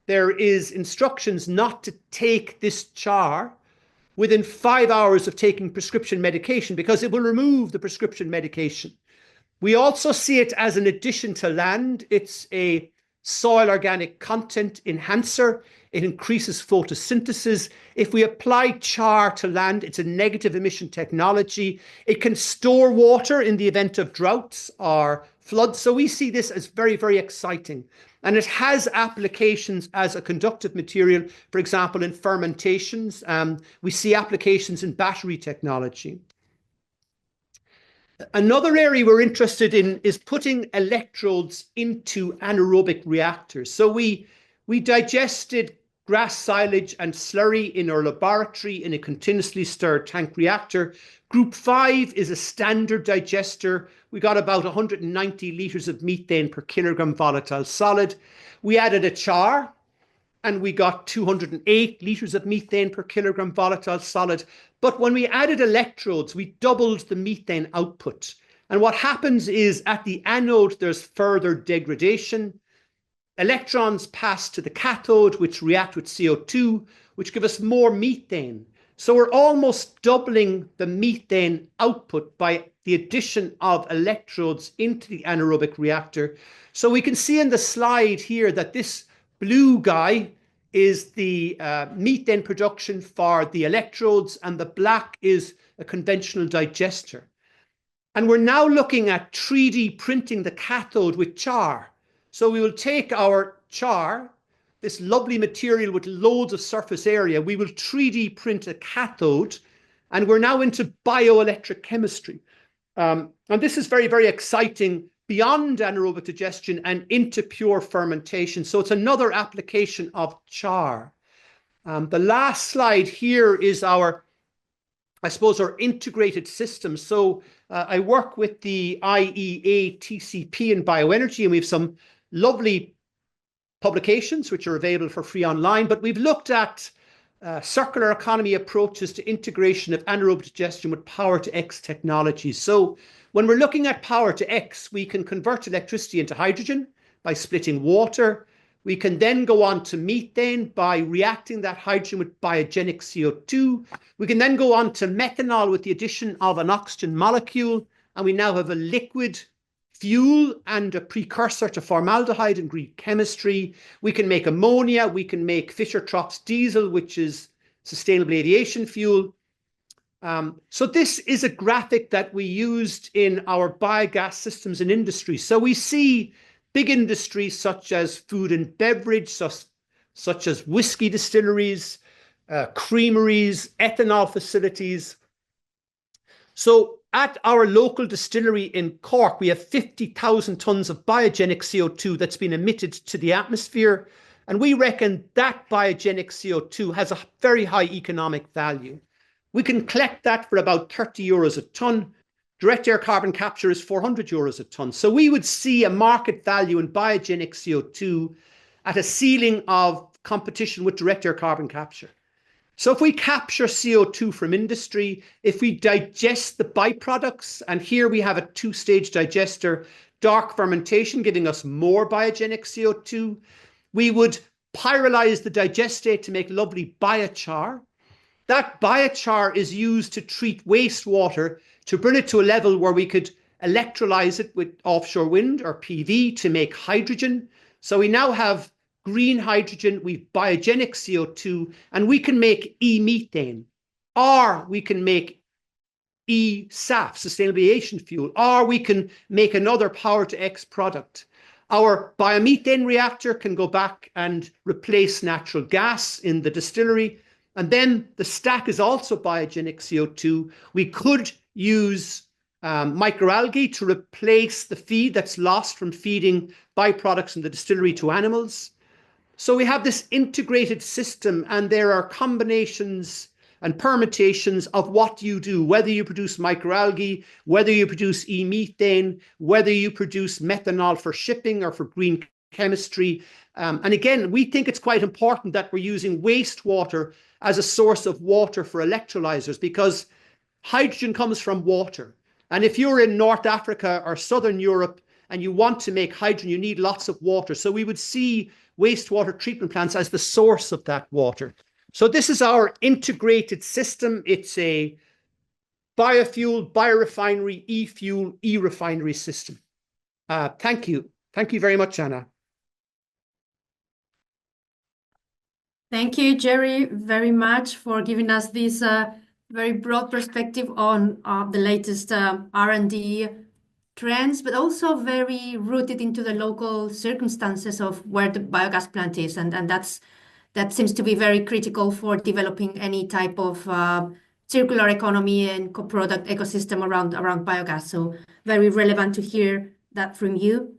S4: there is instructions not to take this char within 5 hours of taking prescription medication because it will remove the prescription medication. We also see it as an addition to land. It's a soil organic content enhancer. It increases photosynthesis. If we apply char to land, it's a negative emission technology. It can store water in the event of droughts or floods. So we see this as very, very exciting. And it has applications as a conductive material, for example, in fermentations. We see applications in battery technology. Another area we're interested in is putting electrodes into anaerobic reactors. So we digested grass silage and slurry in our laboratory in a continuously stirred tank reactor. Group 5 is a standard digester. We got about 190 litres of methane per kilogram volatile solid. We added a char and we got 208 litres of methane per kilogram volatile solid. But when we added electrodes, we doubled the methane output. And what happens is at the anode, there's further degradation. Electrons pass to the cathode, which react with CO2, which give us more methane. So we're almost doubling the methane output by the addition of electrodes into the anaerobic reactor. So we can see in the slide here that this blue guy is the methane production for the electrodes, and the black is a conventional digester. And we're now looking at 3D printing the cathode with char. So we will take our char, this lovely material with loads of surface area, we will 3D print a cathode, and we're now into bioelectric chemistry. And this is very, very exciting beyond anaerobic digestion and into pure fermentation. So it's another application of char. The last slide here is our I suppose, our integrated systems. So I work with the IEA TCP in bioenergy, and we have some lovely publications which are available for free online, but we've looked at circular economy approaches to integration of anaerobic digestion with power to X technologies. So when we're looking at power to X, we can convert electricity into hydrogen by splitting water. We can then go on to methane by reacting that hydrogen with biogenic CO2. We can then go on to methanol with the addition of an oxygen molecule, and we now have a liquid fuel and a precursor to formaldehyde in Greek chemistry. We can make ammonia. We can make Fischer-Tropsch diesel, which is sustainable aviation fuel. So this is a graphic that we used in our biogas systems in industry. So we see big industries such as food and beverage, such as whiskey distilleries, creameries, ethanol facilities. So at our local distillery in Cork, we have 50,000 tonnes of biogenic CO2 that's been emitted to the atmosphere. And we reckon that biogenic CO2 has a very high economic value. We can collect that for about 30 euros a tonne. Direct air carbon capture is 400 euros a tonne. So we would see a market value in biogenic CO2 at a ceiling of competition with direct air carbon capture. So if we capture CO2 from industry, if we digest the byproducts, and here we have a two-stage digester, dark fermentation giving us more biogenic CO2, we would pyrolyze the digestate to make lovely biochar. That biochar is used to treat wastewater to bring it to a level where we could electrolyze it with offshore wind or PV to make hydrogen. So we now have green hydrogen, we've biogenic CO2, and we can make e-methane, or we can make e-SAF, sustainable aviation fuel, or we can make another power to X product. Our biomethane reactor can go back and replace natural gas in the distillery. And then the stack is also biogenic CO2. We could use microalgae to replace the feed that's lost from feeding byproducts in the distillery to animals. So we have this integrated system, and there are combinations and permutations of what you do, whether you produce microalgae, whether you produce e-methane, whether you produce methanol for shipping or for green chemistry. And again, we think it's quite important that we're using wastewater as a source of water for electrolyzers, because hydrogen comes from water. And if you're in North Africa or Southern Europe and you want to make hydrogen, you need lots of water. So we would see wastewater treatment plants as the source of that water. So this is our integrated system. It's a biofuel, biorefinery, e-fuel, e-refinery system. Thank you. Thank you very much, Anna.
S1: Thank you, Jerry, very much for giving us this very broad perspective on the latest R&D trends, but also very rooted into the local circumstances of where the biogas plant is. And that seems to be very critical for developing any type of circular economy and co-product ecosystem around biogas. So very relevant to hear that from you.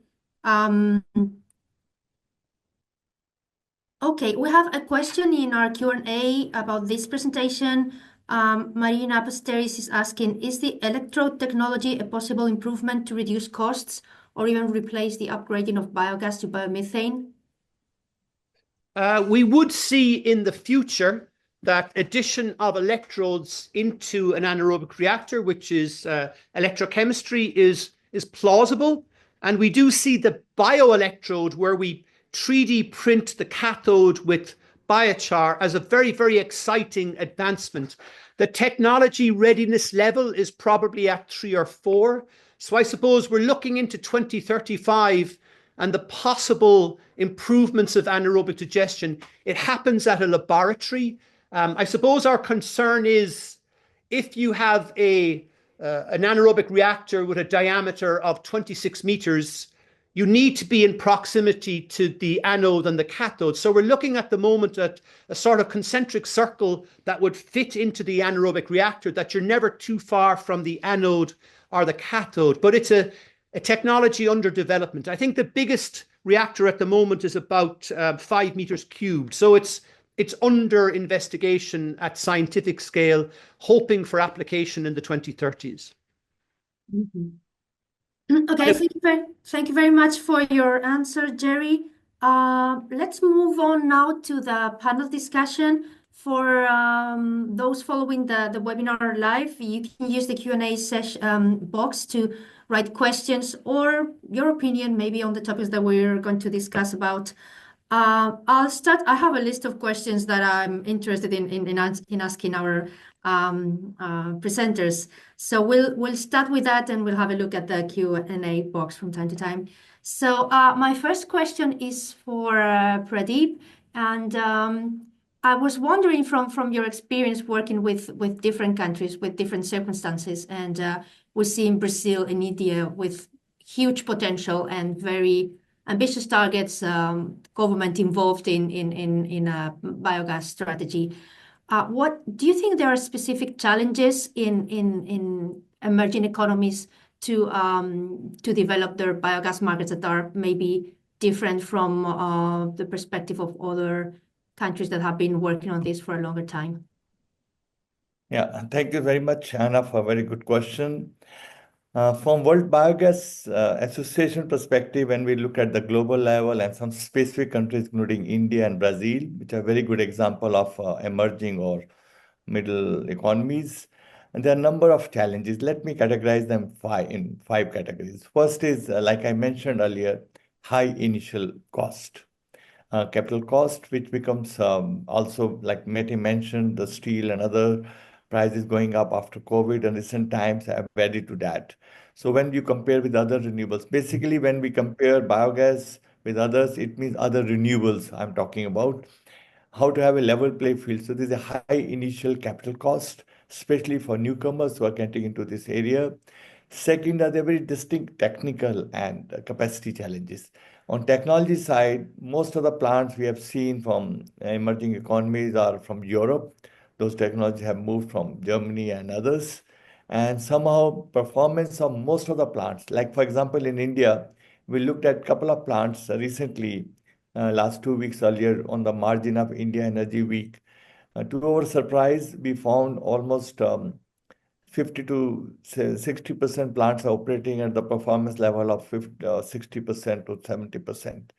S1: Okay, we have a question in our Q&A about this presentation. Marina Pasteris is asking, is the electrode technology a possible improvement to reduce costs or even replace the upgrading of biogas to biomethane?
S4: We would see in the future that addition of electrodes into an anaerobic reactor, which is electrochemistry, is plausible. And we do see the bioelectrode, where we 3D print the cathode with biochar, as a very, very exciting advancement. The technology readiness level is probably at 3 or 4. So I suppose we're looking into 2035 and the possible improvements of anaerobic digestion. It happens at a laboratory. I suppose our concern is if you have an anaerobic reactor with a diameter of 26 meters, you need to be in proximity to the anode and the cathode. So we're looking at the moment at a sort of concentric circle that would fit into the anaerobic reactor, that you're never too far from the anode or the cathode. But it's a technology under development. I think the biggest reactor at the moment is about 5 meters cubed. So it's it's under investigation at scientific scale, hoping for application in the 2030s.
S1: Okay, thank you very much for your answer, Jerry. Let's move on now to the panel discussion. For those following the webinar live, you can use the Q&A session box to write questions or your opinion maybe on the topics that we're going to discuss about. I'll start. I have a list of questions that I'm interested in asking our presenters. So we'll start with that, and we'll have a look at the Q&A box from time to time. So my first question is for Pradeep, and I was wondering from your experience working with different countries with different circumstances, and we see in Brazil and India with huge potential and very ambitious targets, government involved in a biogas strategy. What do you think there are specific challenges in emerging economies to develop their biogas markets that are maybe different from the perspective of other countries that have been working on this for a longer time?
S2: Yeah, thank you very much, Anna, for a very good question. From World Biogas Association perspective, when we look at the global level and some specific countries, including India and Brazil, which are very good example of emerging or middle economies, and there are a number of challenges. Let me categorize them in five categories. First is, like I mentioned earlier, high initial cost. Capital cost, which becomes also, like Mehdi mentioned, the steel and other prices going up after COVID and recent times have added to that. So when you compare with other renewables, basically when we compare biogas with others, it means other renewables I'm talking about, how to have a level play field. So there's a high initial capital cost, especially for newcomers who are getting into this area. Second, are there very distinct technical and capacity challenges. On technology side, most of the plants we have seen from emerging economies are from Europe. Those technologies have moved from Germany and others. And somehow performance of most of the plants, like for example, in India, we looked at a couple of plants recently, last 2 weeks earlier on the margin of India Energy Week. To our surprise, we found almost 50 to 60% plants are operating at the performance level of 60% to 70%,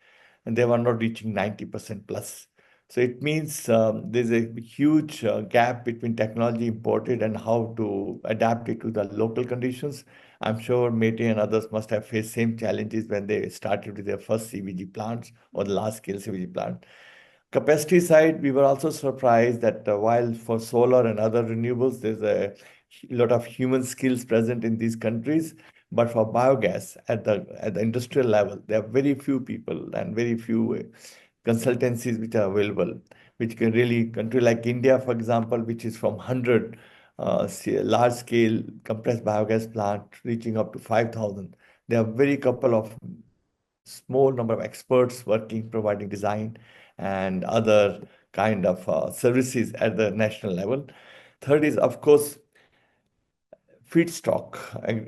S2: and they were not reaching 90% plus. So it means there's a huge gap between technology imported and how to adapt it to the local conditions. I'm sure Mehdi and others must have faced same challenges when they started with their first CBG plants or the large scale CBG plant. Capacity side, we were also surprised that while for solar and other renewables, there's a lot of human skills present in these countries, but for biogas at the industrial level, there are very few people and very few consultancies which are available, which can really, country like India, for example, which is from 100 large scale compressed biogas plant reaching up to 5,000. There are very couple of small number of experts working, providing design and other kind of services at the national level. Third is, of course, feedstock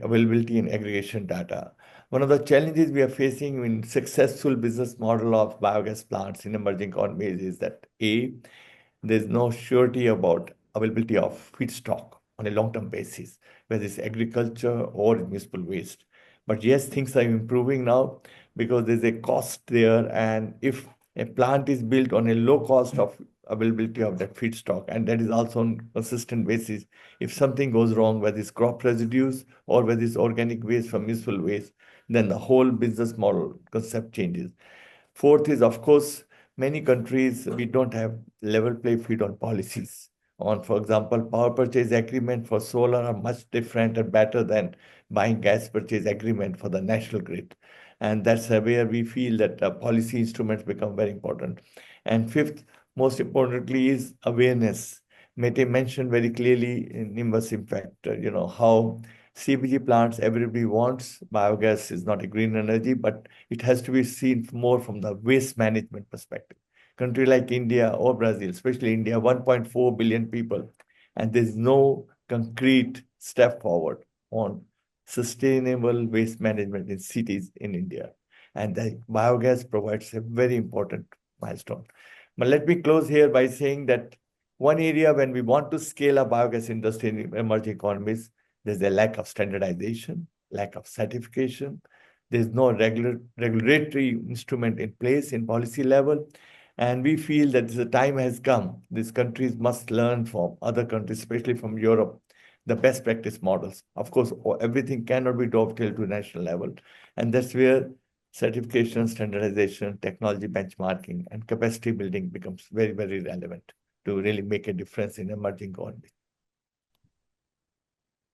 S2: availability and aggregation data. One of the challenges we are facing in successful business model of biogas plants in emerging economies is that there's no surety about availability of feedstock on a long-term basis, whether it's agriculture or municipal waste. But yes, things are improving now because there's a cost there, and if a plant is built on a low cost of availability of that feedstock, and that is also on consistent basis, if something goes wrong, whether it's crop residues or whether it's organic waste from municipal waste, then the whole business model concept changes. Fourth is, of course, many countries, we don't have level play field on policies. On, for example, power purchase agreement for solar are much different and better than buying gas purchase agreement for the national grid. And that's where we feel that policy instruments become very important. And fifth, most importantly, is awareness. Mehdi mentioned very clearly in Nimbus Impact, how CBG plants, everybody wants. Biogas is not a green energy, but it has to be seen more from the waste management perspective. Country like India or Brazil, especially India, 1.4 billion people, and there's no concrete step forward on sustainable waste management in cities in India. And the biogas provides a very important milestone. But let me close here by saying that one area when we want to scale up biogas industry in emerging economies, there's a lack of standardization, lack of certification. There's no regulatory instrument in place in policy level. And we feel that the time has come. These countries must learn from other countries, especially from Europe, the best practice models. Of course, everything cannot be dovetailed to national level. And that's where certification, standardization, technology benchmarking, and capacity building becomes very, very relevant to really make a difference in emerging economies.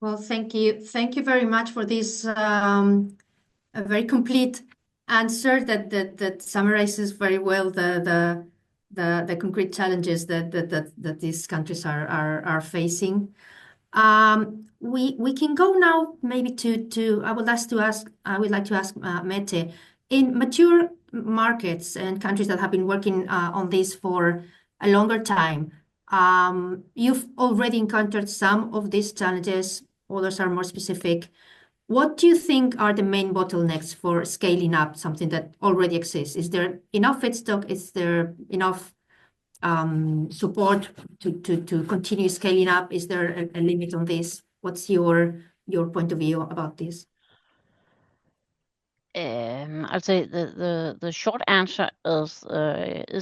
S1: Well, thank you. Thank you very much for this a very complete answer that summarizes very well the concrete challenges that these countries are facing. We can go now maybe to I would like to ask Mette, in mature markets and countries that have been working on this for a longer time, you've already encountered some of these challenges, others are more specific. What do you think are the main bottlenecks for scaling up something that already exists? Is there enough feedstock? Is there enough support to continue scaling up? Is there a limit on this? What's your point of view about this?
S3: I'd say the short answer is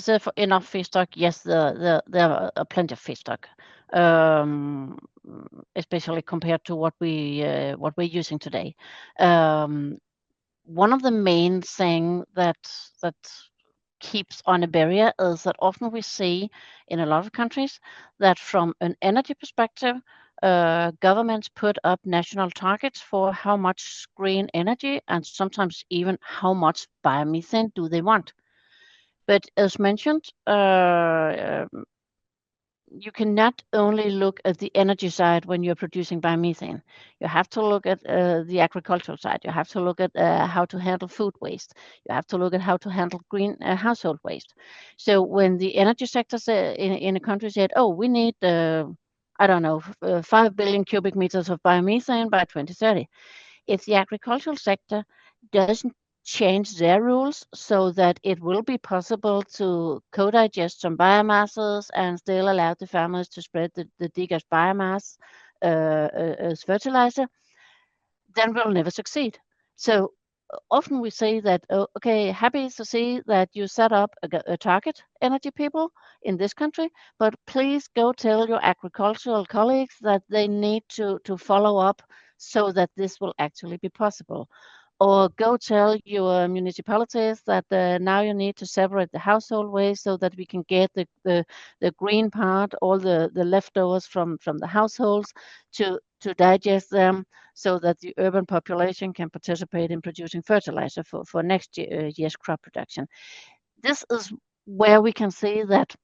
S3: there enough feedstock? Yes, there are plenty of feedstock, especially compared to what we're using today. One of the main thing that keeps on a barrier is that often we see in a lot of countries that from an energy perspective, governments put up national targets for how much green energy and sometimes even how much biomethane do they want. But as mentioned, you cannot only look at the energy side when you're producing biomethane. You have to look at the agricultural side. You have to look at how to handle food waste. You have to look at how to handle green household waste. So when the energy sector in a country said, oh, we need, 5 billion cubic meters of biomethane by 2030. If the agricultural sector doesn't change their rules so that it will be possible to co-digest some biomasses and still allow the farmers to spread the degassed biomass as fertilizer, then we'll never succeed. So often we say that, okay, happy to see that you set up a target, energy people in this country, but please go tell your agricultural colleagues that they need to follow up so that this will actually be possible. Or go tell your municipalities that now you need to separate the household waste so that we can get the green part, all the leftovers from the households to digest them so that the urban population can participate in producing fertilizer for next year's crop production. This is where we can see that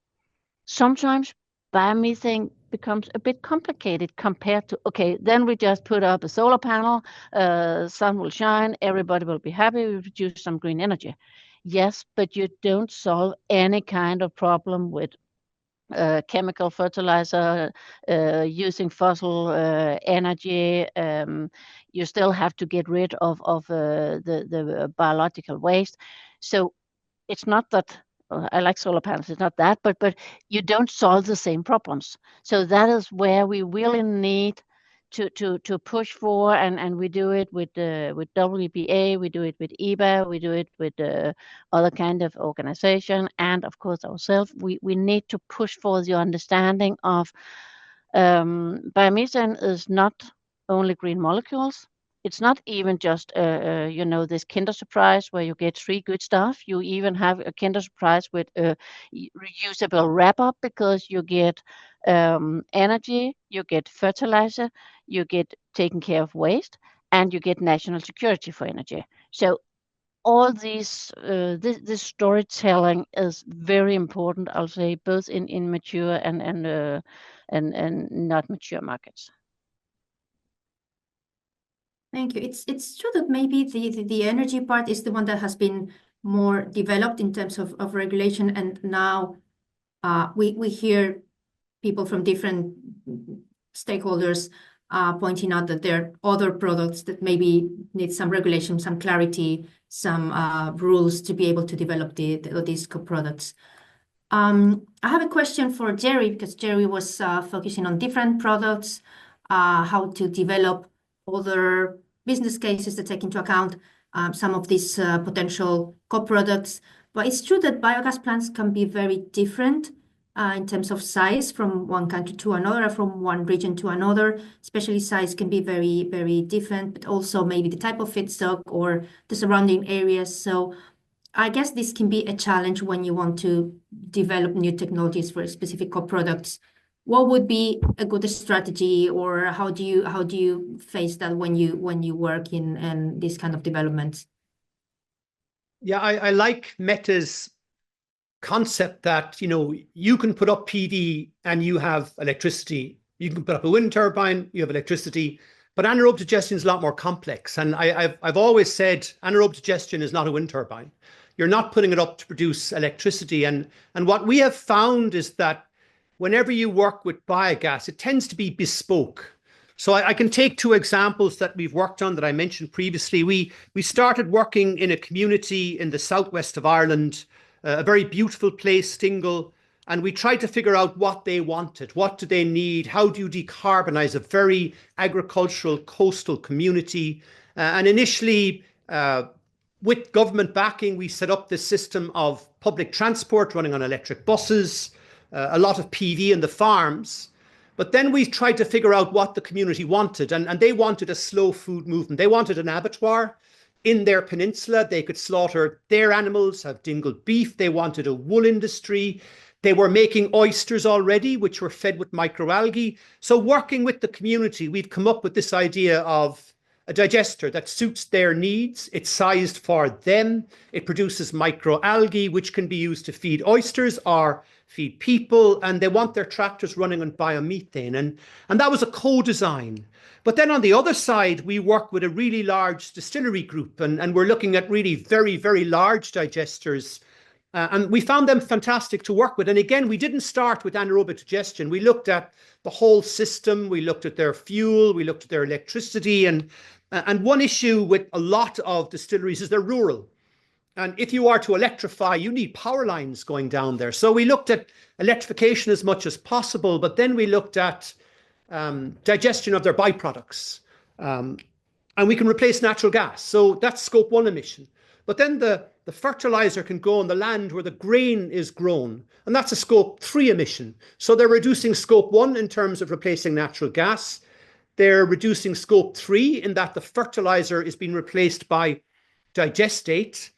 S3: sometimes biomethane becomes a bit complicated compared to, okay, then we just put up a solar panel, sun will shine, everybody will be happy, we produce some green energy. Yes, but you don't solve any kind of problem with chemical fertilizer, using fossil energy. You still have to get rid of the biological waste. So it's not that I like solar panels, it's not that, but you don't solve the same problems. So that is where we really need to push for, and we do it with WBA, we do it with IEA, we do it with other kind of organization, and of course ourselves. We need to push for the understanding of biomethane is not only green molecules. It's not even just this Kinder Surprise where you get 3 good stuff. You even have a Kinder Surprise with a reusable wrap-up, because you get energy, you get fertilizer, you get taken care of waste, and you get national security for energy. So all these this storytelling is very important, I'll say, both in mature and not mature markets.
S1: Thank you. It's true that maybe the energy part is the one that has been more developed in terms of regulation, and now we hear people from different stakeholders pointing out that there are other products that maybe need some regulation, some clarity, some rules to be able to develop these co-products. I have a question for Jerry because Jerry was focusing on different products, how to develop other business cases that take into account some of these potential co-products. But it's true that biogas plants can be very different in terms of size from one country to another, from one region to another. Especially size can be very, very different, but also maybe the type of feedstock or the surrounding areas. So I guess this can be a challenge when you want to develop new technologies for specific co-products. What would be a good strategy, or how do you face that when you work in this kind of developments?
S4: Yeah, I like Meta's concept that, you can put up PV and you have electricity. You can put up a wind turbine, you have electricity. But anaerobic digestion is a lot more complex. And I've always said anaerobic digestion is not a wind turbine. You're not putting it up to produce electricity. And what we have found is that whenever you work with biogas, it tends to be bespoke. So I can take two examples that we've worked on that I mentioned previously. We started working in a community in the southwest of Ireland, a very beautiful place, Stingle, and we tried to figure out what they wanted. What do they need? How do you decarbonize a very agricultural coastal community? And initially, with government backing, we set up this system of public transport running on electric buses, a lot of PV in the farms. But then we tried to figure out what the community wanted, and they wanted a slow food movement. They wanted an abattoir in their peninsula. They could slaughter their animals, have dingled beef. They wanted a wool industry. They were making oysters already, which were fed with microalgae. So working with the community, we've come up with this idea of a digester that suits their needs. It's sized for them. It produces microalgae, which can be used to feed oysters or feed people. And they want their tractors running on biomethane. And that was a co-design. But then on the other side, we work with a really large distillery group, and we're looking at really very, very large digesters. And we found them fantastic to work with. And again, we didn't start with anaerobic digestion. We looked at the whole system. We looked at their fuel. We looked at their electricity. And one issue with a lot of distilleries is they're rural. And if you are to electrify, you need power lines going down there. So we looked at electrification as much as possible, but then we looked at digestion of their byproducts. And we can replace natural gas. So that's scope 1 emission. But then the fertilizer can go on the land where the grain is grown. And that's a scope 3 emission. So they're reducing scope 1 in terms of replacing natural gas. They're reducing scope 3 in that the fertilizer is being replaced by digestate.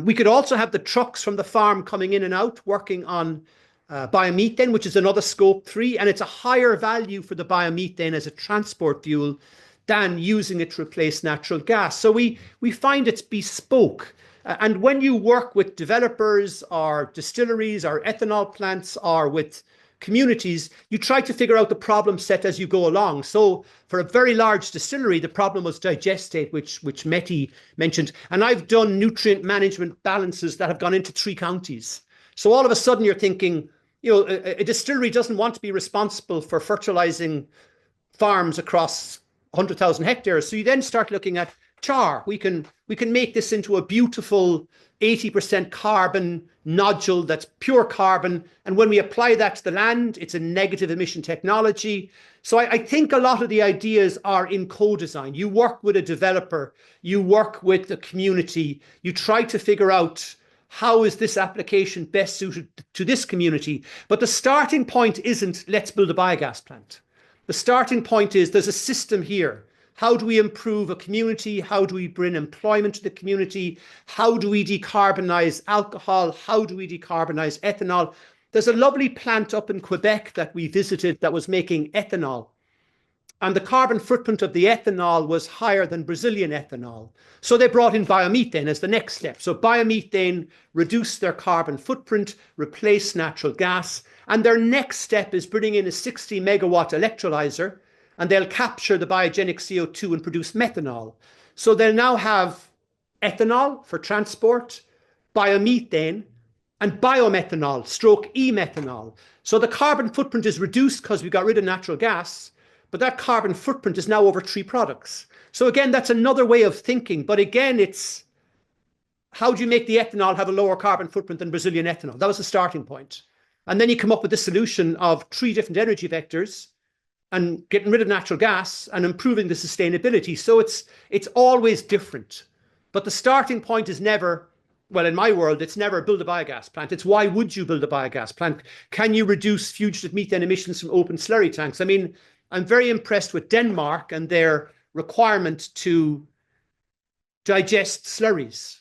S4: We could also have the trucks from the farm coming in and out working on biomethane, which is another scope 3, and it's a higher value for the biomethane as a transport fuel than using it to replace natural gas. So we find it's bespoke. And when you work with developers or distilleries or ethanol plants or with communities, you try to figure out the problem set as you go along. So for a very large distillery, the problem was digestate, which Meti mentioned. And I've done nutrient management balances that have gone into 3 counties. So all of a sudden you're thinking, a distillery doesn't want to be responsible for fertilizing farms across 100,000 hectares. So you then start looking at char. We can make this into a beautiful 80% carbon nodule that's pure carbon. And when we apply that to the land, it's a negative emission technology. So I think a lot of the ideas are in co-design. You work with a developer, you work with the community, you try to figure out how is this application best suited to this community. But the starting point isn't let's build a biogas plant. The starting point is there's a system here. How do we improve a community? How do we bring employment to the community? How do we decarbonize alcohol? How do we decarbonize ethanol? There's a lovely plant up in Quebec that we visited that was making ethanol. And the carbon footprint of the ethanol was higher than Brazilian ethanol. So they brought in biomethane as the next step. So biomethane reduced their carbon footprint, replaced natural gas. And their next step is bringing in a 60 megawatt electrolyzer, and they'll capture the biogenic CO2 and produce methanol. So they'll now have ethanol for transport, biomethane, and biomethanol, stroke e-methanol. So the carbon footprint is reduced because we got rid of natural gas, but that carbon footprint is now over 3 products. So again, that's another way of thinking. But again, it's how do you make the ethanol have a lower carbon footprint than Brazilian ethanol? That was the starting point. And then you come up with this solution of 3 different energy vectors and getting rid of natural gas and improving the sustainability. So it's always different. But the starting point is never, well, in my world, it's never build a biogas plant. It's why would you build a biogas plant? Can you reduce fugitive methane emissions from open slurry tanks? I mean, I'm very impressed with Denmark and their requirement to digest slurries.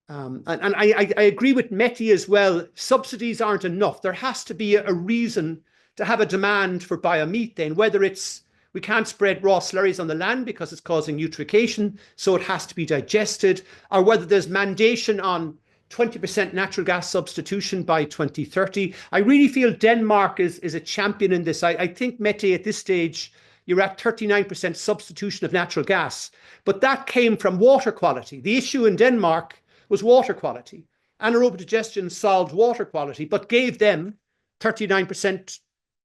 S4: And I agree with Mette as well. Subsidies aren't enough. There has to be a reason to have a demand for biomethane, whether it's we can't spread raw slurries on the land because it's causing eutrophication, so it has to be digested, or whether there's mandation on 20% natural gas substitution by 2030. I really feel Denmark is a champion in this. I think, Mette, at this stage, you're at 39% substitution of natural gas, but that came from water quality. The issue in Denmark was water quality. Anaerobic digestion solved water quality, but gave them 39%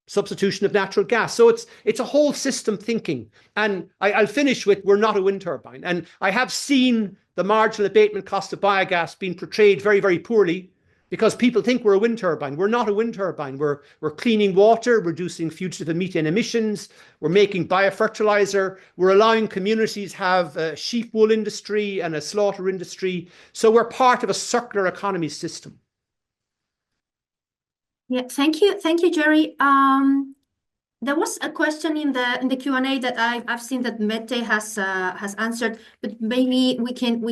S4: substitution of natural gas. So it's a whole system thinking. And I'll finish with, we're not a wind turbine. And I have seen the marginal abatement cost of biogas being portrayed very, very poorly because people think we're a wind turbine. We're not a wind turbine. We're cleaning water, reducing fugitive and methane emissions. We're making biofertilizer. We're allowing communities have a sheep wool industry and a slaughter industry. So we're part of a circular economy system.
S1: Yeah, thank you, Jerry. There was a question in the Q&A that I've seen that Mette has answered, but maybe we can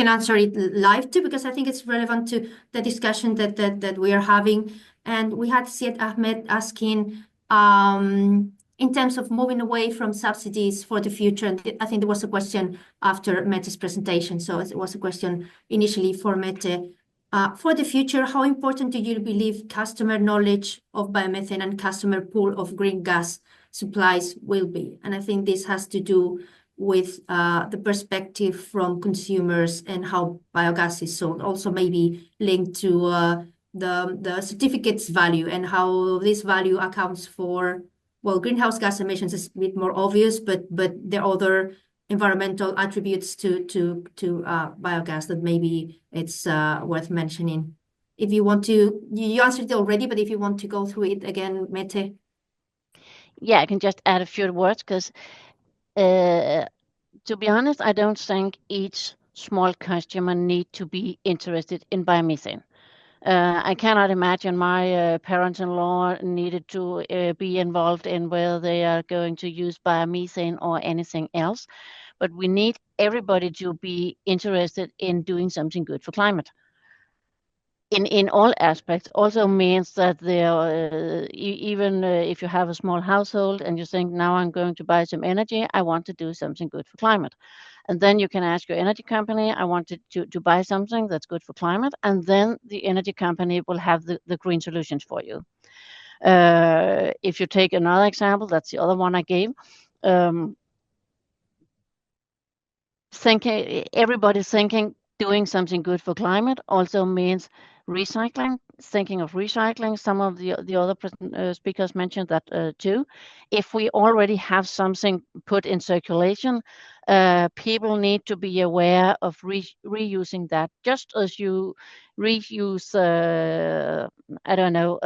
S1: answer it live too, because I think it's relevant to the discussion that we are having. And we had Syed Ahmed asking in terms of moving away from subsidies for the future. And I think there was a question after Mette's presentation, so it was a question initially for Mette. For the future, how important do you believe customer knowledge of biomethane and customer pool of green gas supplies will be? And I think this has to do with the perspective from consumers and how biogas is sold, also maybe linked to the certificates value and how this value accounts for, well, greenhouse gas emissions is a bit more obvious, but there are other environmental attributes to biogas that maybe it's worth mentioning. If you want to, you answered it already, but if you want to go through it again, Mette.
S3: Yeah, I can just add a few words because, to be honest, I don't think each small customer need to be interested in biomethane. I cannot imagine my parents-in-law needed to be involved in whether they are going to use biomethane or anything else. But we need everybody to be interested in doing something good for climate. In all aspects, also means that there, even if you have a small household and you think, now I'm going to buy some energy, I want to do something good for climate. And then you can ask your energy company, I want to buy something that's good for climate. And then the energy company will have the green solutions for you. If you take another example, that's the other one I gave. Everybody thinking doing something good for climate also means recycling, thinking of recycling. Some of the other speakers mentioned that too. If we already have something put in circulation, people need to be aware of reusing that. Just as you reuse, I don't know,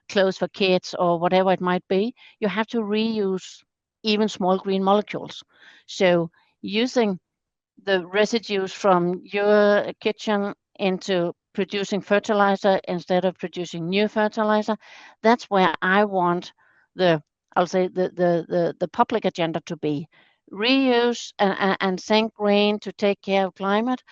S3: clothes for kids or whatever it might be, you have to reuse even small green molecules. So using the residues from your kitchen into producing fertilizer instead of producing new fertilizer, that's where I want the public agenda to be. Reuse and think green to take care of climate,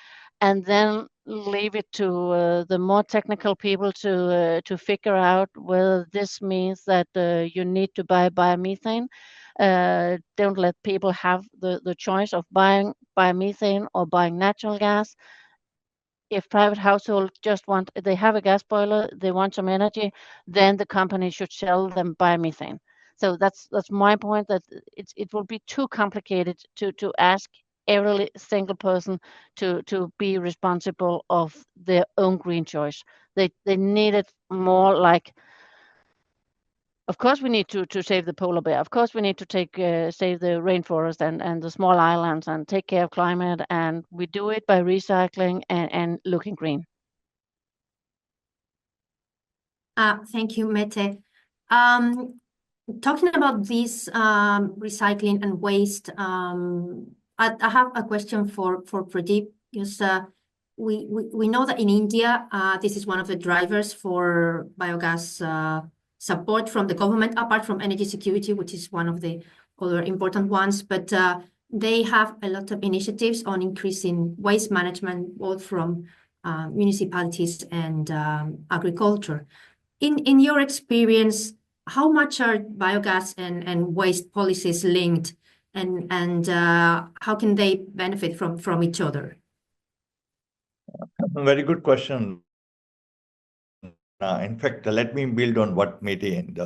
S3: and then leave it to the more technical people to figure out whether this means that you need to buy biomethane. Don't let people have the choice of buying biomethane or buying natural gas. If private households they have a gas boiler, they want some energy, then the company should sell them biomethane. So that's my point, that it will be too complicated to ask every single person to be responsible of their own green choice. They need it more like Of course, we need to save the polar bear. Of course, we need to save the rainforest and the small islands and take care of climate. And we do it by recycling and looking green.
S1: Thank you, Mette. Talking about this recycling and waste, I have a question for Pradeep, because we know that in India, this is one of the drivers for biogas support from the government, apart from energy security, which is one of the other important ones. But they have a lot of initiatives on increasing waste management, both from municipalities and agriculture. In your experience, how much are biogas and waste policies linked, and how can they benefit from each other?
S2: A very good question. In fact, let me build on what Mete and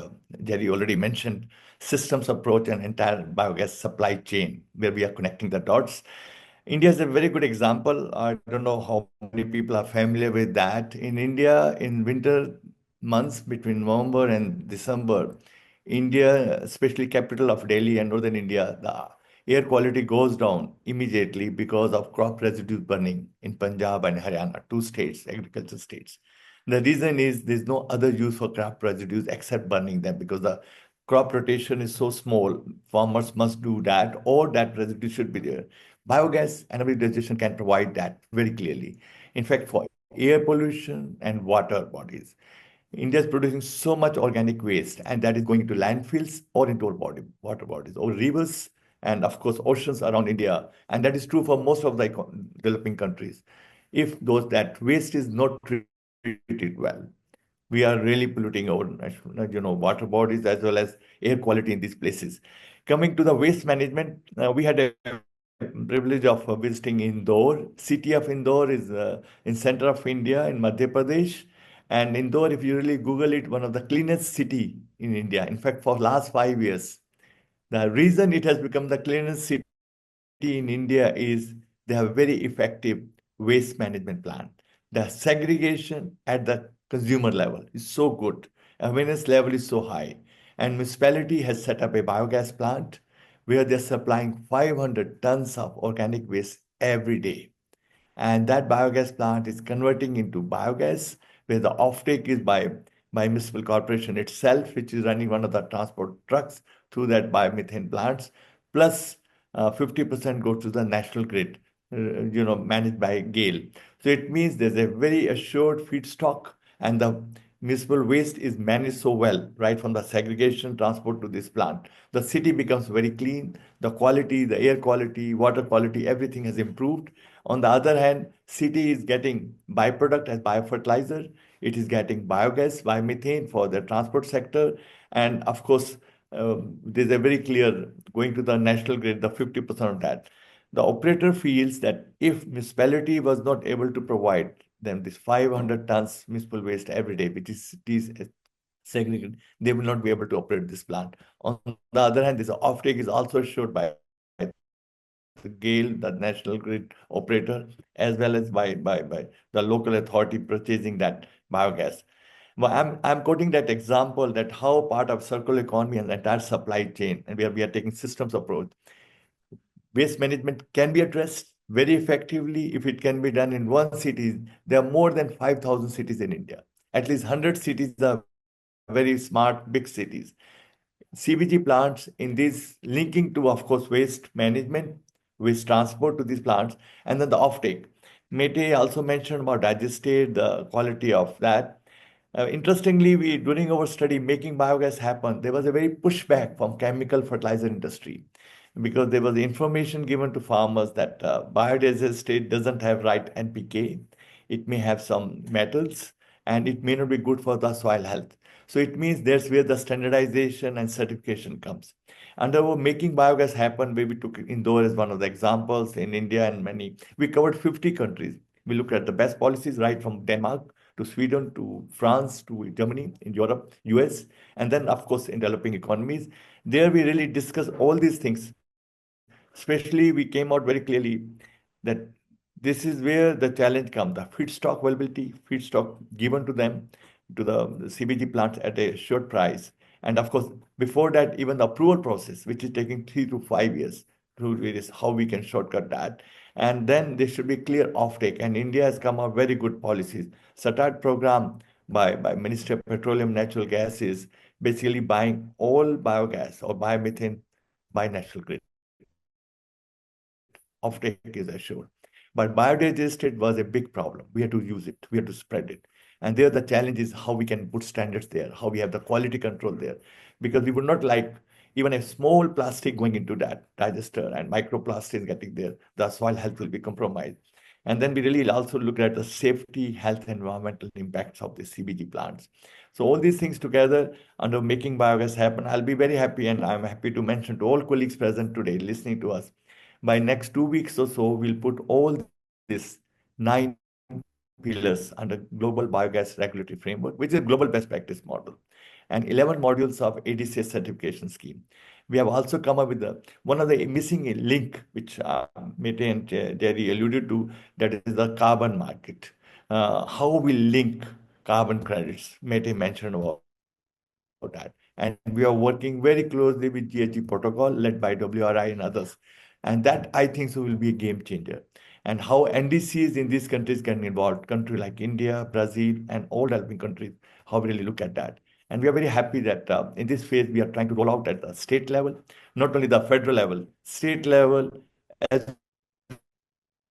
S2: Jerry already mentioned, systems approach and entire biogas supply chain, where we are connecting the dots. India is a very good example. I don't know how many people are familiar with that. In India, in winter months between November and December, India, especially capital of Delhi and northern India, the air quality goes down immediately because of crop residue burning in Punjab and Haryana, two states, agriculture states. The reason is there's no other use for crop residues except burning them, because the crop rotation is so small, farmers must do that, or that residue should be there. Biogas and hybridization can provide that very clearly. In fact, for air pollution and water bodies, India is producing so much organic waste, and that is going into landfills or into our water bodies or rivers, and of course oceans around India. And that is true for most of the developing countries. If that waste is not treated well, we are really polluting our water bodies as well as air quality in these places. Coming to the waste management, we had a privilege of visiting Indore. City of Indore is in center of India in Madhya Pradesh. And Indore, if you really Google it, one of the cleanest city in India. In fact, for last 5 years, the reason it has become the cleanest city in India is they have very effective waste management plan. The segregation at the consumer level is so good. Awareness level is so high. And municipality has set up a biogas plant where they're supplying 500 tons of organic waste every day. And that biogas plant is converting into biogas, where the offtake is by municipal corporation itself, which is running one of the transport trucks through that biomethane plants, plus 50% goes to the national grid, managed by GAIL. So it means there's a very assured feedstock, and the municipal waste is managed so well, right from the segregation, transport to this plant. The city becomes very clean. The quality, the air quality, water quality, everything has improved. On the other hand, city is getting byproduct as biofertilizer. It is getting biogas, biomethane for the transport sector. And of course, there's a very clear going to the national grid, the 50% of that. The operator feels that if municipality was not able to provide them this 500 tons municipal waste every day, which is segregated, they will not be able to operate this plant. On the other hand, this offtake is also assured by the GAIL, the national grid operator, as well as by the local authority purchasing that biogas. Well, I'm quoting that example that how part of circular economy and the entire supply chain, and where we are taking systems approach, waste management can be addressed very effectively if it can be done in one city. There are more than 5,000 cities in India. At least 100 cities are very smart, big cities. CBG plants in this linking to, of course, waste management, waste transport to these plants, and then the offtake. Mete also mentioned about digestate, the quality of that. Interestingly, during our study making biogas happen, there was a very pushback from chemical fertilizer industry, because there was information given to farmers that biodigestate doesn't have right NPK. It may have some metals, and it may not be good for the soil health. So it means that's where the standardization and certification comes. And our making biogas happen, where we took Indore as one of the examples in India and many. We covered 50 countries. We looked at the best policies right from Denmark to Sweden to France to Germany, in Europe, US, and then of course in developing economies. There we really discussed all these things. Especially we came out very clearly that this is where the challenge comes, the feedstock availability, feedstock given to them, to the CBG plants at a short price, And of course, before that, even the approval process, which is taking 3 to 5 years, through various how we can shortcut that. And then there should be clear offtake. And India has come up very good policies. SATAT program by Ministry of Petroleum Natural Gas is basically buying all biogas or biomethane by national grid. Offtake is assured. But biodigested was a big problem. We had to use it. We had to spread it. And there the challenge is how we can put standards there, how we have the quality control there. Because we would not like even a small plastic going into that digester and microplastics getting there, the soil health will be compromised. And then we really also look at the safety, health, environmental impacts of the CBG plants. So all these things together under making biogas happen, I'll be very happy, and I'm happy to mention to all colleagues present today listening to us, by next 2 weeks or so, we'll put all this 9 pillars under global biogas regulatory framework, which is a global best practice model, and 11 modules of ADCS certification scheme. We have also come up with one of the missing link, which Mete and Jerry alluded to, that is the carbon market. How we link carbon credits, Mete mentioned about that. And we are working very closely with GHG protocol led by WRI and others. And that, I think, so will be a game changer. And how NDCs in these countries can involve countries like India, Brazil, and all developing countries, how we really look at that. And we are very happy that in this phase, we are trying to roll out at the state level, not only the federal level, state level, as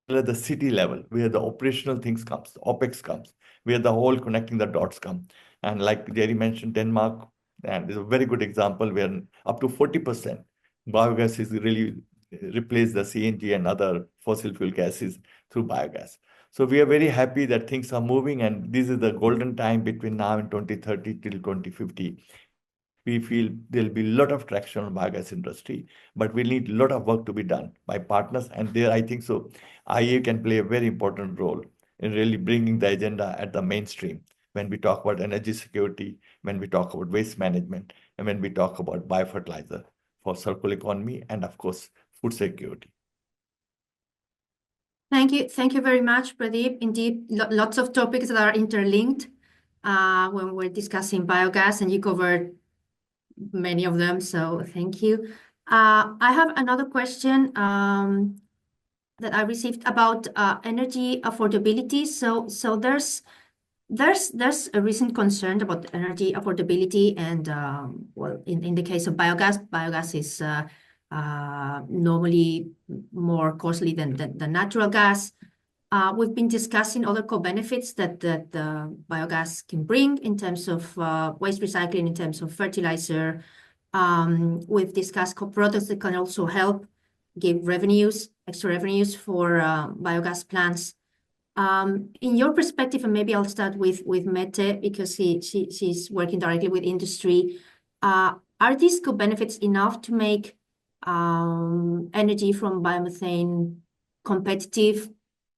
S2: well as the city level, where the operational things comes, the OPEX comes, where the whole connecting the dots come. And like Jerry mentioned, Denmark, and is a very good example where up to 40% biogas is really replace the CNG and other fossil fuel gases through biogas. So we are very happy that things are moving, and this is the golden time between now and 2030 till 2050. We feel there'll be a lot of traction on biogas industry, but we need a lot of work to be done by partners. And there, I think so, IEA can play a very important role in really bringing the agenda at the mainstream when we talk about energy security, when we talk about waste management, and when we talk about biofertilizer for circular economy, and of course, food security.
S1: Thank you. Thank you very much, Pradeep. Indeed, lots of topics that are interlinked when we're discussing biogas, and you covered many of them, so thank you. I have another question that I received about energy affordability. So there's a recent concern about energy affordability, and well, in the case of biogas is normally more costly than natural gas. We've been discussing other co-benefits that biogas can bring in terms of waste recycling, in terms of fertilizer. We've discussed co-products that can also help give extra revenues for biogas plants. In your perspective, and maybe I'll start with Mette because she's working directly with industry. Are these co-benefits enough to make energy from biomethane competitive?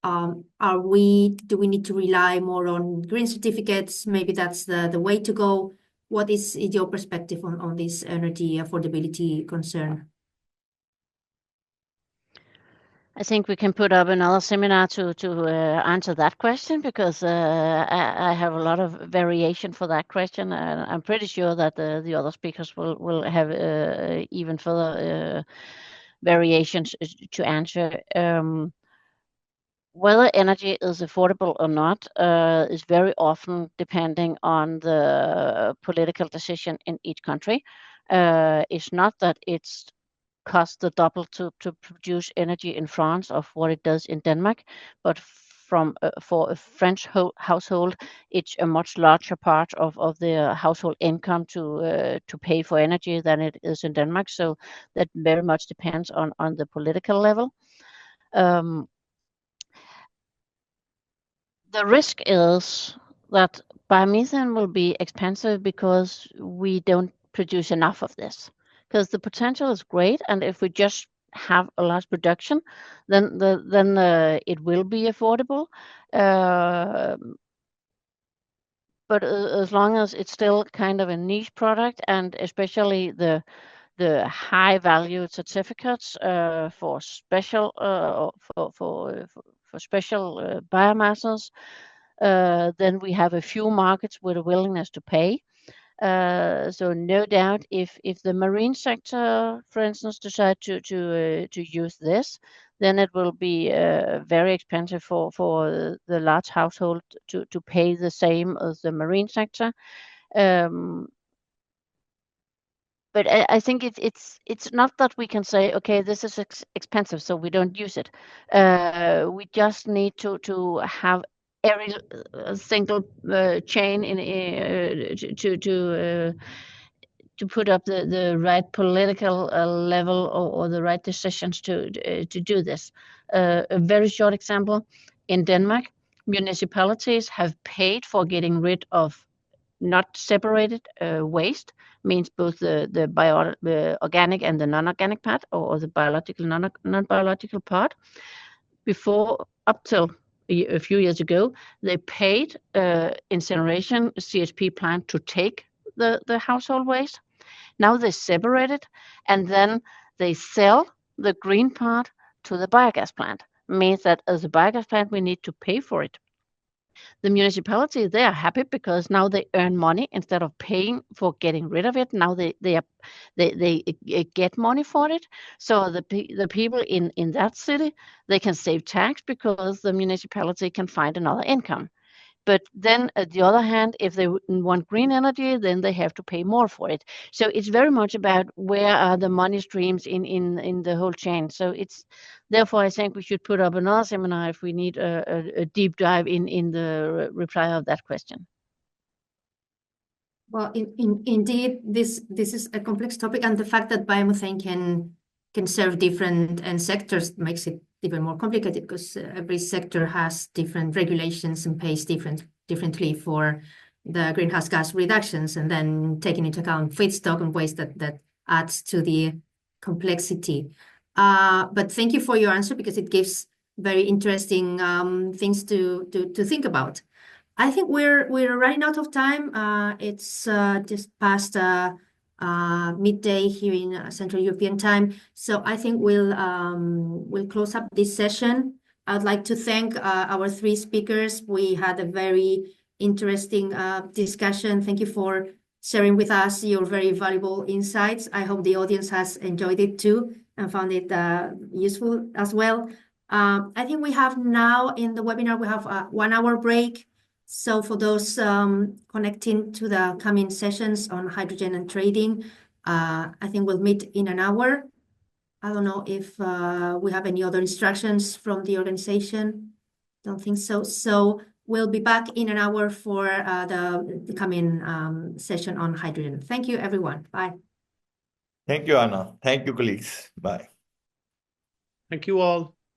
S1: Do we need to rely more on green certificates? Maybe that's the way to go. What is your perspective on this energy affordability concern?
S3: I think we can put up another seminar to answer that question, because I have a lot of variation for that question, and I'm pretty sure that the other speakers will have even further variations to answer. Whether energy is affordable or not is very often depending on the political decision in each country. It's not that it's costs the double to produce energy in France of what it does in Denmark, but for a French household, it's a much larger part of their household income to pay for energy than it is in Denmark. So that very much depends on the political level. The risk is that biomethane will be expensive because we don't produce enough of this. Because the potential is great, and if we just have a large production, then it will be affordable. But as long as it's still kind of a niche product, and especially the high value certificates for special for special biomasses, then we have a few markets with a willingness to pay. So no doubt, if the marine sector, for instance, decide to use this, then it will be very expensive for the large household to pay the same as the marine sector. But I think it's not that we can say, okay, this is expensive, so we don't use it. We just need to have every single chain in to put up the right political level or the right decisions to do this. A very short example: in Denmark, municipalities have paid for getting rid of not separated waste, means both the organic and the non-organic part, or the biological non-biological part. Before, up till a few years ago, they paid incineration CHP plant to take the household waste. Now they separate it, and then they sell the green part to the biogas plant. Means that as a biogas plant, we need to pay for it. The municipality, they are happy because now they earn money instead of paying for getting rid of it. Now they get money for it. So the people in that city, they can save tax because the municipality can find another income. But then, at the other hand, if they want green energy, then they have to pay more for it. So it's very much about where are the money streams in the whole chain. So it's therefore I think we should put up another seminar if we need a deep dive in the reply of that question.
S1: Well, indeed, this is a complex topic, and the fact that biomethane can serve different sectors makes it even more complicated, because every sector has different regulations and pays differently for the greenhouse gas reductions, and then taking into account feedstock and waste that adds to the complexity. But thank you for your answer, because it gives very interesting things to think about. I think we're running out of time. It's just past midday here in Central European time, so I think we'll close up this session. I'd like to thank our three speakers. We had a very interesting discussion. Thank you for sharing with us your very valuable insights. I hope the audience has enjoyed it too and found it useful as well. I think we have now in the webinar, we have a 1 hour break. So for those connecting to the coming sessions on hydrogen and trading, I think we'll meet in an hour. I don't know if we have any other instructions from the organization. Don't think so. So we'll be back in an hour for the coming session on hydrogen. Thank you, everyone. Bye.
S2: Thank you, Anna. Thank you, colleagues. Bye.
S4: Thank you all.